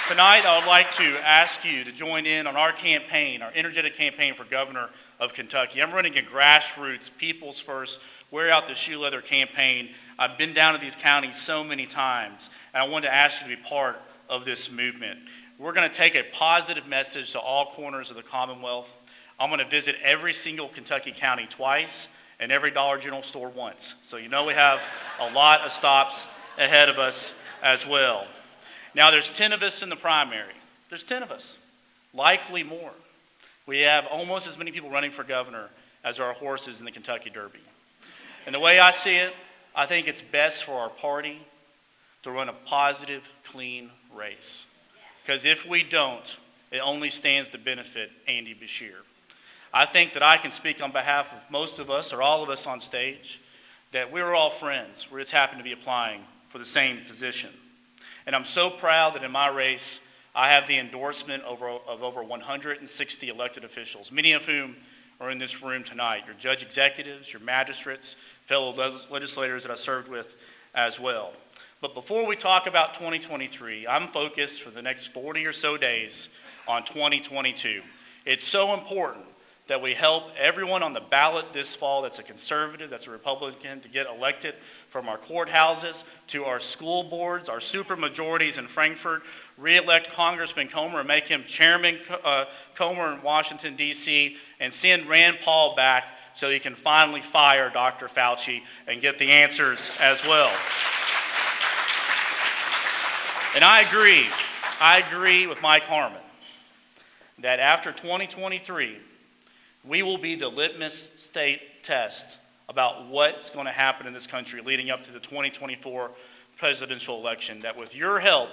Tonight, I would like to ask you to join in on our campaign, our energetic campaign for governor of Kentucky. I'm running a grassroots, people's first, wear out the shoe leather campaign. I've been down to these counties so many times, and I wanted to ask you to be part of this movement. We're going to take a positive message to all corners of the Commonwealth. I'm going to visit every single Kentucky county twice and every Dollar General store once. So you know we have a lot of stops ahead of us as well. Now there's 10 of us in the primary. There's 10 of us, likely more. We have almost as many people running for governor as there are horses in the Kentucky Derby. And the way I see it, I think it's best for our party to run a positive, clean race. Because if we don't, it only stands to benefit Andy Beshear. I think that I can speak on behalf of most of us, or all of us on stage, that we're all friends. We just happen to be applying for the same position. And I'm so proud that in my race, I have the endorsement of over 160 elected officials, many of whom are in this room tonight. Your judge executives, your magistrates, fellow legislators that I served with as well. But before we talk about 2023, I'm focused for the next 40 or so days on 2022. It's so important that we help everyone on the ballot this fall that's a conservative, that's a Republican, to get elected, from our courthouses to our school boards, our supermajorities in Frankfurt, re-elect Congressman Comer and make him Chairman Comer in Washington, D.C., and send Rand Paul back so he can finally fire Dr. Fauci and get the answers as well. And I agree with Mike Harmon that after 2023, we will be the litmus state test about what's going to happen in this country leading up to the 2024 presidential election, that with your help,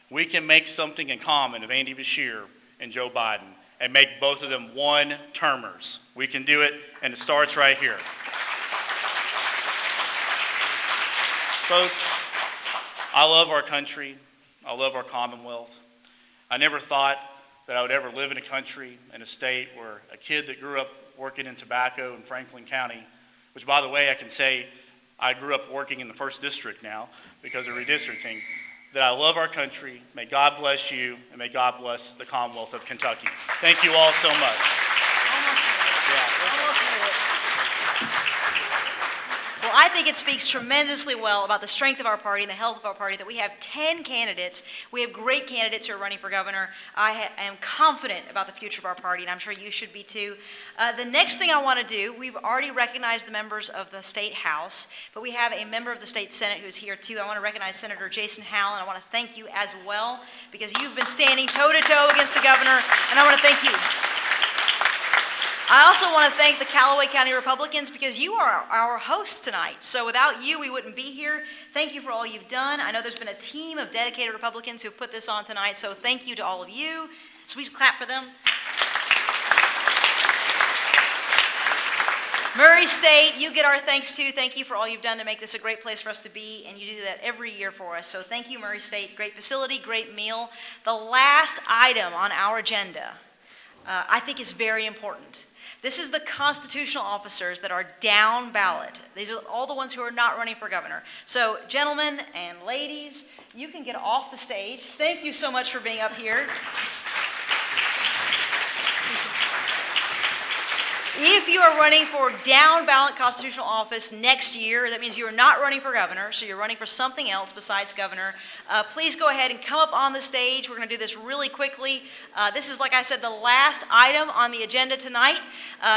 we can make something in common of Andy Beshear and Joe Biden and make both of them one-termers. We can do it, and it starts right here. Folks, I love our country. I love our Commonwealth. I never thought that I would ever live in a country, in a state where a kid that grew up working in tobacco in Franklin County, which, by the way, I can say I grew up working in the 1st District now because of redistricting, that I love our country. May God bless you, and may God bless the Commonwealth of Kentucky. Thank you all so much. Well, I think it speaks tremendously well about the strength of our party and the health of our party that we have 10 candidates. We have great candidates who are running for governor. I am confident about the future of our party, and I'm sure you should be too. The next thing I want to do, we've already recognized the members of the State House, but we have a member of the State Senate who's here too. I want to recognize Senator Jason Howell, and I want to thank you as well because you've been standing toe-to-toe against the governor, and I want to thank you. I also want to thank the Calloway County Republicans because you are our hosts tonight. So without you, we wouldn't be here. Thank you for all you've done. I know there's been a team of dedicated Republicans who have put this on tonight, so thank you to all of you. So we clap for them. Murray State, you get our thanks too. Thank you for all you've done to make this a great place for us to be, and you do that every year for us. So thank you, Murray State. Great facility, great meal. The last item on our agenda, I think is very important. This is the constitutional officers that are down ballot. These are all the ones who are not running for governor. So gentlemen and ladies, you can get off the stage. Thank you so much for being up here. If you are running for down ballot constitutional office next year, that means you are not running for governor, so you're running for something else besides governor, please go ahead and come up on the stage. We're going to do this really quickly. This is, like I said, the last item on the agenda tonight.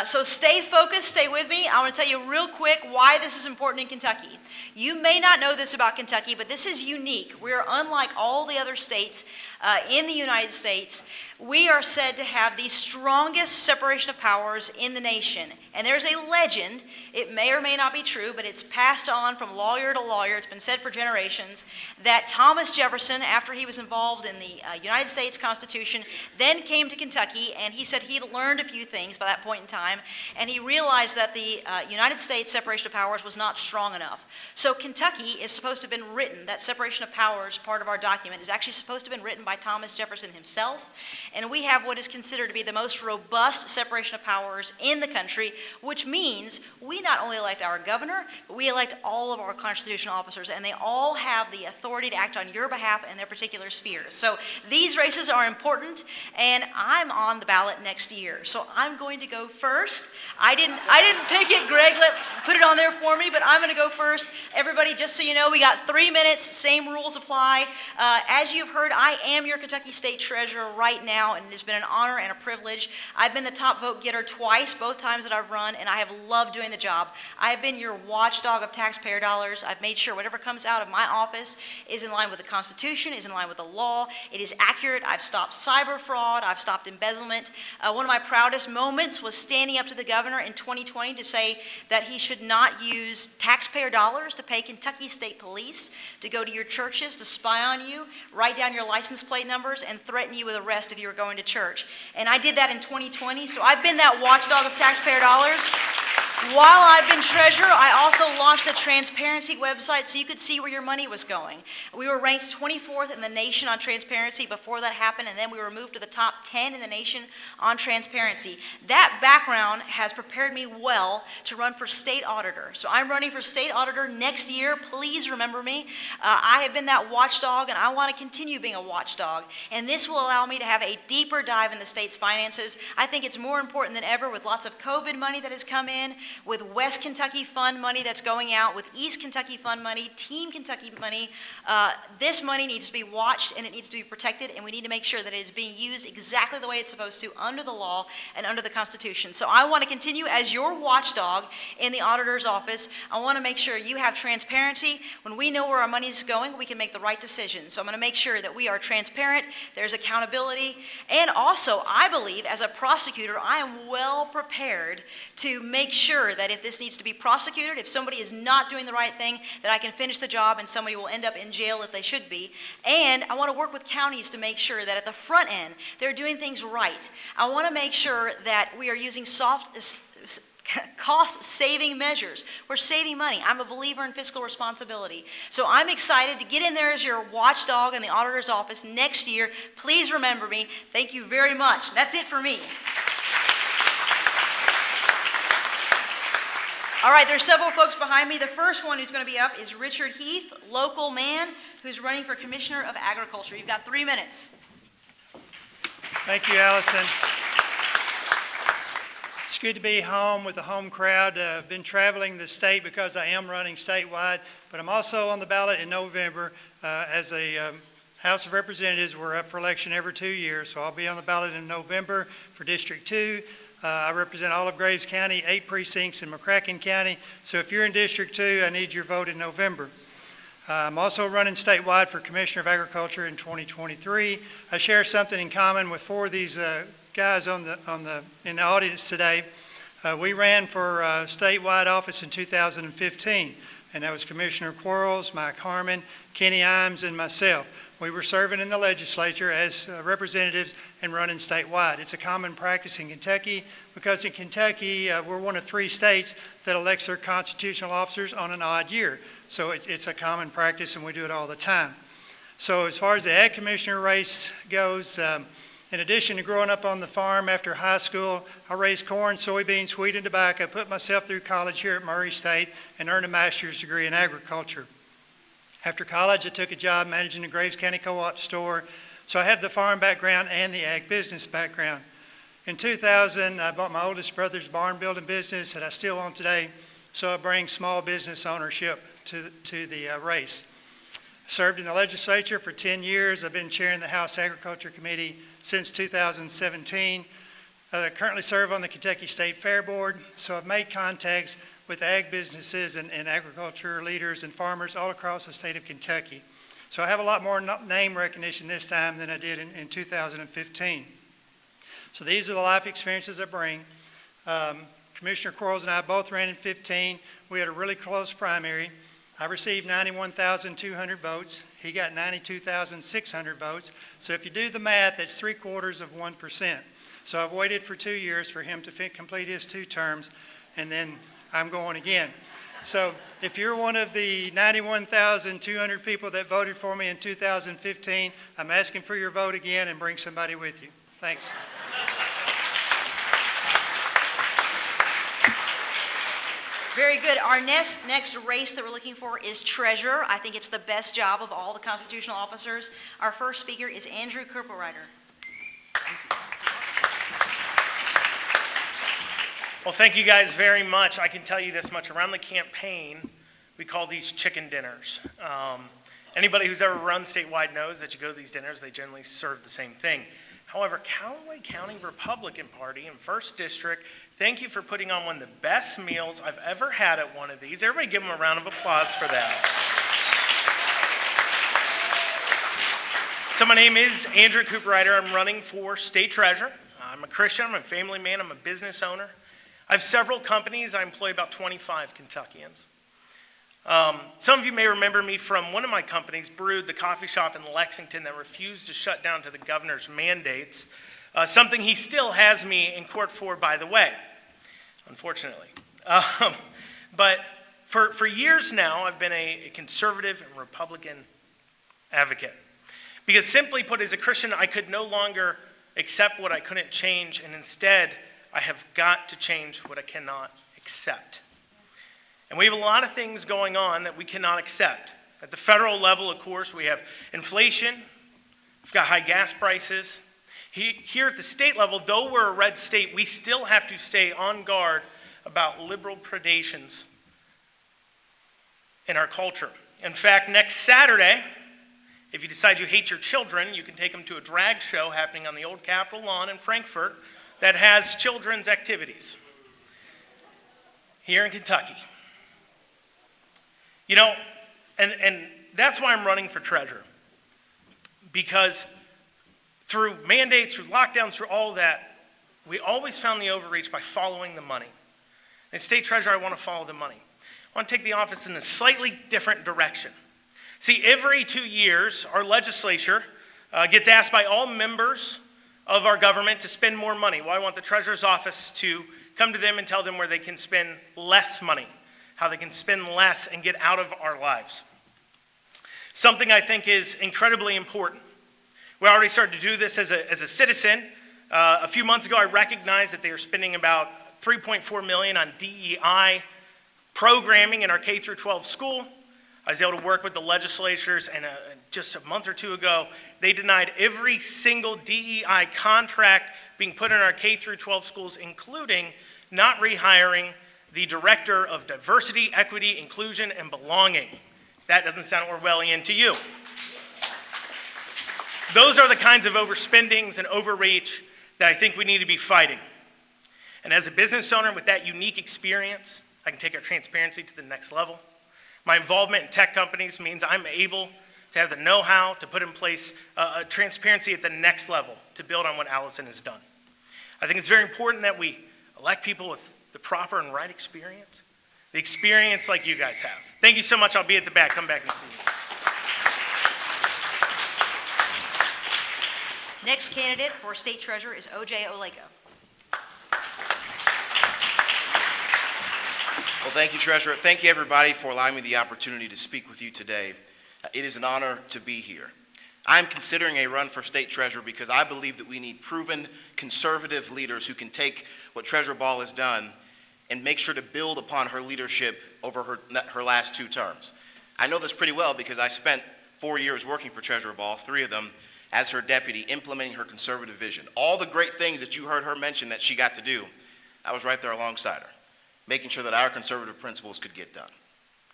So stay focused, stay with me. I want to tell you real quick why this is important in Kentucky. You may not know this about Kentucky, but this is unique. We're unlike all the other states in the United States. We are said to have the strongest separation of powers in the nation. And there's a legend, it may or may not be true, but it's passed on from lawyer to lawyer, it's been said for generations, that Thomas Jefferson, after he was involved in the United States Constitution, then came to Kentucky, and he said he'd learned a few things by that point in time, and he realized that the United States separation of powers was not strong enough. So Kentucky is supposed to have been written, that separation of powers part of our document is actually supposed to have been written by Thomas Jefferson himself, and we have what is considered to be the most robust separation of powers in the country, which means we not only elect our governor, but we elect all of our constitutional officers, and they all have the authority to act on your behalf in their particular spheres. So these races are important, and I'm on the ballot next year. So I'm going to go first. I didn't pick it, Greg put it on there for me, but I'm going to go first. Everybody, just so you know, we got 3 minutes, same rules apply. As you've heard, I am your Kentucky State Treasurer right now, and it has been an honor and a privilege. I've been the top vote getter twice, both both times that I've run, and I have loved doing the job. I have been your watchdog of taxpayer dollars. I've made sure whatever comes out of my office is in line with the Constitution, is in line with the law. It is accurate. I've stopped cyber fraud. I've stopped embezzlement. One of my proudest moments was standing up to the governor in 2020 to say that he should not use taxpayer dollars to pay Kentucky State Police to go to your churches to spy on you, write down your license plate numbers, and threaten you with arrest if you were going to church. And I did that in 2020, so I've been that watchdog of taxpayer dollars. While I've been treasurer, I also launched a transparency website so you could see where your money was going. We were ranked 24th in the nation on transparency before that happened, and then we were moved to the top 10 in the nation on transparency. That background has prepared me well to run for state auditor. So I'm running for state auditor next year. Please remember me. I have been that watchdog, and I want to continue being a watchdog. And this will allow me to have a deeper dive in the state's finances. I think it's more important than ever with lots of COVID money that has come in, with West Kentucky Fund money that's going out, with East Kentucky Fund money, Team Kentucky money. This money needs to be watched and it needs to be protected, and we need to make sure that it is being used exactly the way it's supposed to under the law and under the Constitution. So I want to continue as your watchdog in the auditor's office. I want to make sure you have transparency. When we know where our money is going, we can make the right decision. So I'm going to make sure that we are transparent, there's accountability, and also I believe as a prosecutor, I am well prepared to make sure that if this needs to be prosecuted, if somebody is not doing the right thing, that I can finish the job and somebody will end up in jail if they should be. And I want to work with counties to make sure that at the front end, they're doing things right. I want to make sure that we are using cost-saving measures. We're saving money. I'm a believer in fiscal responsibility. So I'm excited to get in there as your watchdog in the auditor's office next year. Please remember me. Thank you very much. That's it for me. All right, there's several folks behind me. The first one who's going to be up is Richard Heath, local man, who's running for Commissioner of Agriculture. You've got 3 minutes. Thank you, Allison. It's good to be home with the home crowd. I've been traveling the state because I am running statewide, but I'm also on the ballot in November as a House of Representatives. We're up for election every 2 years, so I'll be on the ballot in November for District 2. I represent all of Graves County, 8 precincts in McCracken County. So if you're in District 2, I need your vote in November. I'm also running statewide for Commissioner of Agriculture in 2023. I share something in common with 4 of these guys in the audience today. We ran for statewide office in 2015, and that was Commissioner Quarles, Mike Harmon, Kenny Imes, and myself. We were serving in the legislature as representatives and running statewide. It's a common practice in Kentucky because in Kentucky, we're one of 3 states that elects their constitutional officers on an odd year. So it's a common practice and we do it all the time. So as far as the Ag Commissioner race goes, in addition to growing up on the farm after high school, I raised corn, soybeans, wheat, and tobacco, put myself through college here at Murray State, and earned a master's degree in agriculture. After college, I took a job managing the Graves County Co-op store, so I have the farm background and the ag business background. In 2000, I bought my oldest brother's barn building business that I still own today, so I bring small business ownership to the race. I served in the legislature for 10 years. I've been chairing the House Agriculture Committee since 2017. I currently serve on the Kentucky State Fair Board, so I've made contacts with ag businesses and agriculture leaders and farmers all across the state of Kentucky. So I have a lot more name recognition this time than I did in 2015. So these are the life experiences I bring. Commissioner Quarles and I both ran in 15. We had a really close primary. I received 91,200 votes. He got 92,600 votes. So if you do the math, that's 0.75%. So I've waited for 2 years for him to complete his 2 terms, and then I'm going again. So if you're one of the 91,200 people that voted for me in 2015, I'm asking for your vote again and bring somebody with you. Thanks. Very good. Our next race that we're looking for is treasurer. I think it's the best job of all the constitutional officers. Our first speaker is Andrew Cooperrider. Well, thank you guys very much. I can tell you this much. Around the campaign, we call these chicken dinners. Anybody who's ever run statewide knows that you go to these dinners, they generally serve the same thing. However, Calloway County Republican Party in 1st District thank you for putting on one of the best meals I've ever had at one of these. Everybody give them a round of applause for that. So my name is Andrew Cooperrider. I'm running for state treasurer. I'm a Christian, I'm a family man, I'm a business owner. I have several companies. I employ about 25 Kentuckians. Some of you may remember me from one of my companies, Brewed, the coffee shop in Lexington that refused to shut down to the governor's mandates, something he still has me in court for, by the way, unfortunately. But for years now, I've been a conservative and Republican advocate. Because simply put, as a Christian, I could no longer accept what I couldn't change, and instead, I have got to change what I cannot accept. And we have a lot of things going on that we cannot accept. At the federal level, of course, we have inflation, we've got high gas prices. Here at the state level, though we're a red state, we still have to stay on guard about liberal predations in our culture. In fact, next Saturday, if you decide you hate your children, you can take them to a drag show happening on the old Capitol lawn in Frankfort that has children's activities here in Kentucky. You know, and that's why I'm running for treasurer. Because through mandates, through lockdowns, through all that, we always found the overreach by following the money. As state treasurer, I want to follow the money. I want to take the office in a slightly different direction. See, every 2 years, our legislature gets asked by all members of our government to spend more money. Well, I want the treasurer's office to come to them and tell them where they can spend less money, how they can spend less and get out of our lives. Something I think is incredibly important. We already started to do this as a citizen. A few months ago, I recognized that they are spending about $3.4 million on DEI programming in our K through 12 school. I was able to work with the legislatures, and just a month or two ago, they denied every single DEI contract being put in our K through 12 schools, including not rehiring the Director of Diversity, Equity, Inclusion, and Belonging. That doesn't sound Orwellian to you. Those are the kinds of overspendings and overreach that I think we need to be fighting. And as a business owner with that unique experience, I can take our transparency to the next level. My involvement in tech companies means I'm able to have the know-how to put in place a transparency at the next level to build on what Allison has done. I think it's very important that we elect people with the proper and right experience, the experience like you guys have. Thank you so much. I'll be at the back. Come back and see me. Next candidate for state treasurer is O.J. Oleko. Well, thank you, Treasurer. Thank you, everybody, for allowing me the opportunity to speak with you today. It is an honor to be here. I'm considering a run for state treasurer because I believe that we need proven conservative leaders who can take what Treasurer Ball has done and make sure to build upon her leadership over her last 2 terms. I know this pretty well because I spent 4 years working for Treasurer Ball, 3 of them as her deputy, implementing her conservative vision. All the great things that you heard her mention that she got to do, I was right there alongside her, making sure that our conservative principles could get done.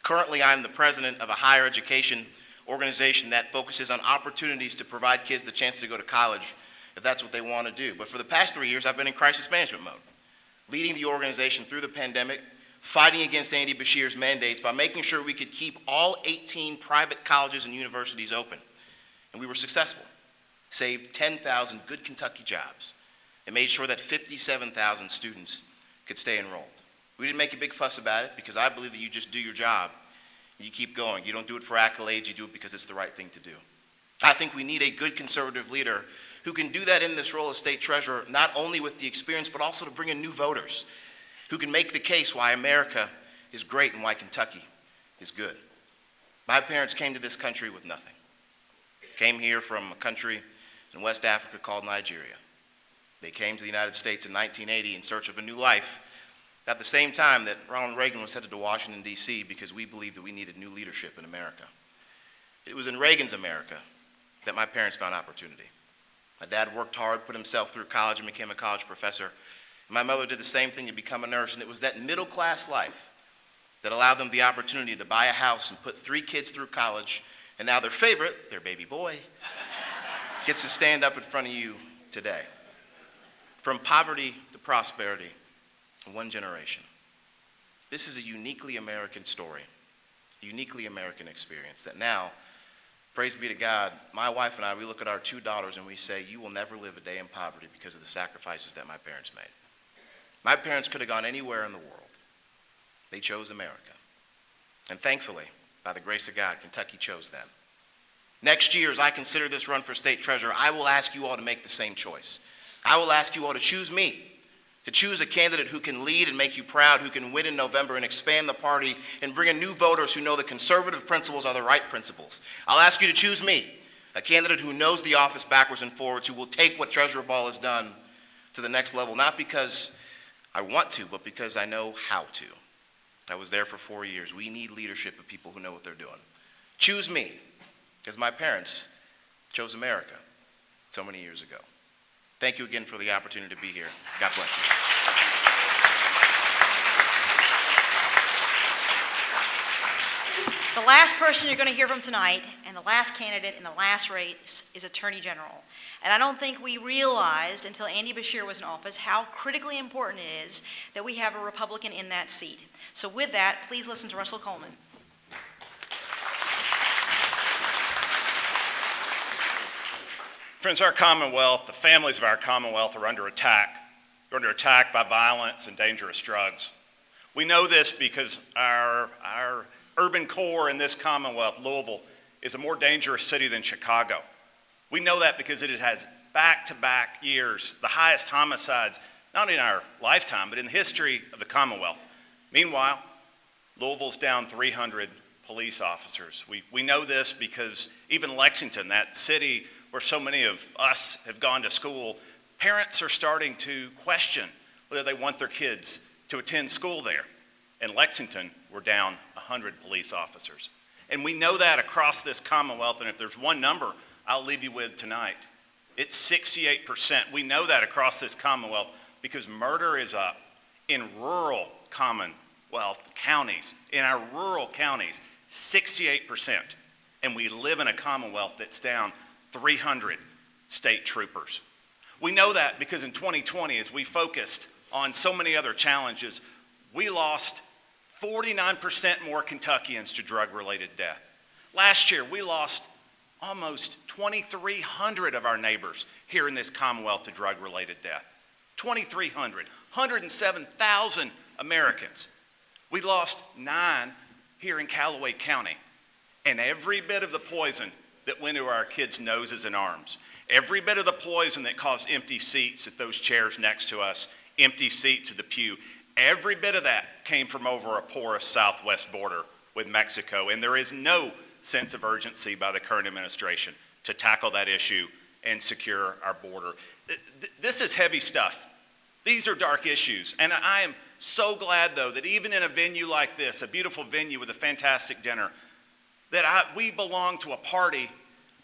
Currently, I'm the president of a higher education organization that focuses on opportunities to provide kids the chance to go to college if that's what they want to do. But for the past 3 years, I've been in crisis management mode, leading the organization through the pandemic, fighting against Andy Beshear's mandates by making sure we could keep all 18 private colleges and universities open. And we were successful, saved 10,000 good Kentucky jobs, and made sure that 57,000 students could stay enrolled. We didn't make a big fuss about it because I believe that you just do your job and you keep going. You don't do it for accolades, you do it because it's the right thing to do. I think we need a good conservative leader who can do that in this role as state treasurer, not only with the experience, but also to bring in new voters who can make the case why America is great and why Kentucky is good. My parents came to this country with nothing. Came here from a country in West Africa called Nigeria. They came to the United States in 1980 in search of a new life at the same time that Ronald Reagan was headed to Washington, D.C. because we believed that we needed new leadership in America. It was in Reagan's America that my parents found opportunity. My dad worked hard, put himself through college, and became a college professor. And my mother did the same thing to become a nurse, and it was that middle-class life that allowed them the opportunity to buy a house and put 3 kids through college, and now their favorite, their baby boy, gets to stand up in front of you today. From poverty to prosperity, one generation. This is a uniquely American story, a uniquely American experience that now, praise be to God, my wife and I, we look at our 2 daughters and we say, you will never live a day in poverty because of the sacrifices that my parents made. My parents could have gone anywhere in the world. They chose America. And thankfully, by the grace of God, Kentucky chose them. Next year, as I consider this run for state treasurer, I will ask you all to make the same choice. I will ask you all to choose me, to choose a candidate who can lead and make you proud, who can win in November and expand the party and bring in new voters who know the conservative principles are the right principles. I'll ask you to choose me, a candidate who knows the office backwards and forwards, who will take what Treasurer Ball has done to the next level, not because I want to, but because I know how to. I was there for 4 years. We need leadership of people who know what they're doing. Choose me, because my parents chose America so many years ago. Thank you again for the opportunity to be here. God bless you. The last person you're going to hear from tonight, and the last candidate in the last race, is Attorney General. And I don't think we realized until Andy Beshear was in office how critically important it is that we have a Republican in that seat. So with that, please listen to Russell Coleman. Friends, our Commonwealth, the families of our Commonwealth are under attack. They're under attack by violence and dangerous drugs. We know this because our urban core in this Commonwealth, Louisville, is a more dangerous city than Chicago. We know that because it has back-to-back years, the highest homicides, not in our lifetime, but in the history of the Commonwealth. Meanwhile, Louisville's down 300 police officers. We know this because even Lexington, that city where so many of us have gone to school, parents are starting to question whether they want their kids to attend school there. In Lexington, we're down 100 police officers. And we know that across this Commonwealth, and if there's one number I'll leave you with tonight, it's 68%. We know that across this Commonwealth because murder is up in rural Commonwealth counties, in our rural counties, 68%. And we live in a Commonwealth that's down 300 state troopers. We know that because in 2020, as we focused on so many other challenges, we lost 49% more Kentuckians to drug-related death. Last year, we lost almost 2,300 of our neighbors here in this Commonwealth to drug-related death. 2,300, 107,000 Americans. We lost 9 here in Calloway County. And every bit of the poison that went into our kids' noses and arms, every bit of the poison that caused empty seats at those chairs next to us, empty seats at the pew, every bit of that came from over a porous southwest border with Mexico. And there is no sense of urgency by the current administration to tackle that issue and secure our border. This is heavy stuff. These are dark issues. And I am so glad, though, that even in a venue like this, a beautiful venue with a fantastic dinner, that we belong to a party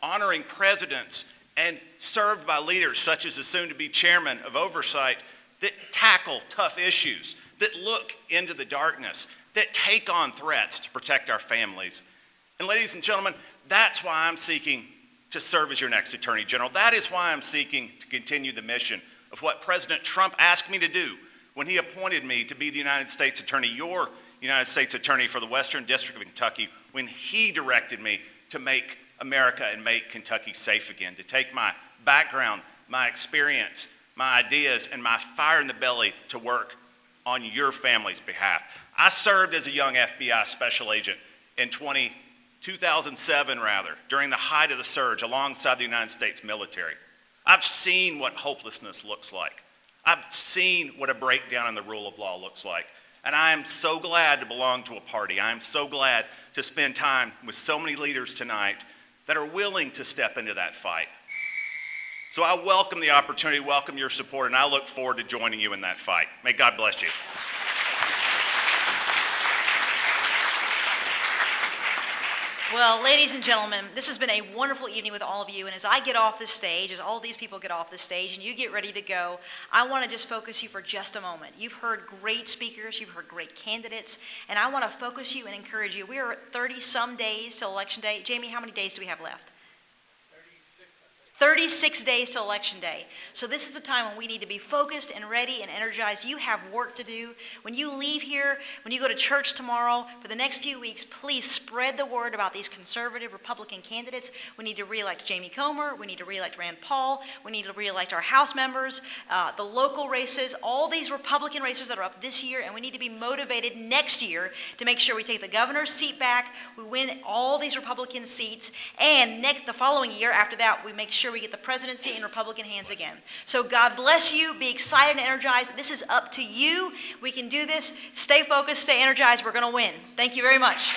honoring presidents and served by leaders such as the soon-to-be chairman of Oversight that tackle tough issues, that look into the darkness, that take on threats to protect our families. And ladies and gentlemen, that's why I'm seeking to serve as your next Attorney General. That is why I'm seeking to continue the mission of what President Trump asked me to do when he appointed me to be the United States Attorney, your United States Attorney for the Western District of Kentucky, when he directed me to make America and make Kentucky safe again, to take my background, my experience, my ideas, and my fire in the belly to work on your family's behalf. I served as a young FBI special agent in 2007, during the height of the surge alongside the United States military. I've seen what hopelessness looks like. I've seen what a breakdown in the rule of law looks like. And I am so glad to belong to a party. I am so glad to spend time with so many leaders tonight that are willing to step into that fight. So I welcome the opportunity, welcome your support, and I look forward to joining you in that fight. May God bless you. Well, ladies and gentlemen, this has been a wonderful evening with all of you, and as I get off this stage, as all these people get off the stage and you get ready to go, I want to just focus you for just a moment. You've heard great speakers, you've heard great candidates, and I want to focus you and encourage you. We are 30-some days till Election Day. Jamie, how many days do we have left? 36 days to Election Day. So this is the time when we need to be focused and ready and energized. You have work to do. When you leave here, when you go to church tomorrow, for the next few weeks, please spread the word about these conservative Republican candidates. We need to reelect Jamie Comer. We need to reelect Rand Paul. We need to reelect our House members, the local races, all these Republican races that are up this year, and we need to be motivated next year to make sure we take the governor's seat back, we win all these Republican seats, and the following year after that, we make sure we get the presidency in Republican hands again. So God bless you. Be excited and energized. This is up to you. We can do this. Stay focused, stay energized. We're going to win. Thank you very much.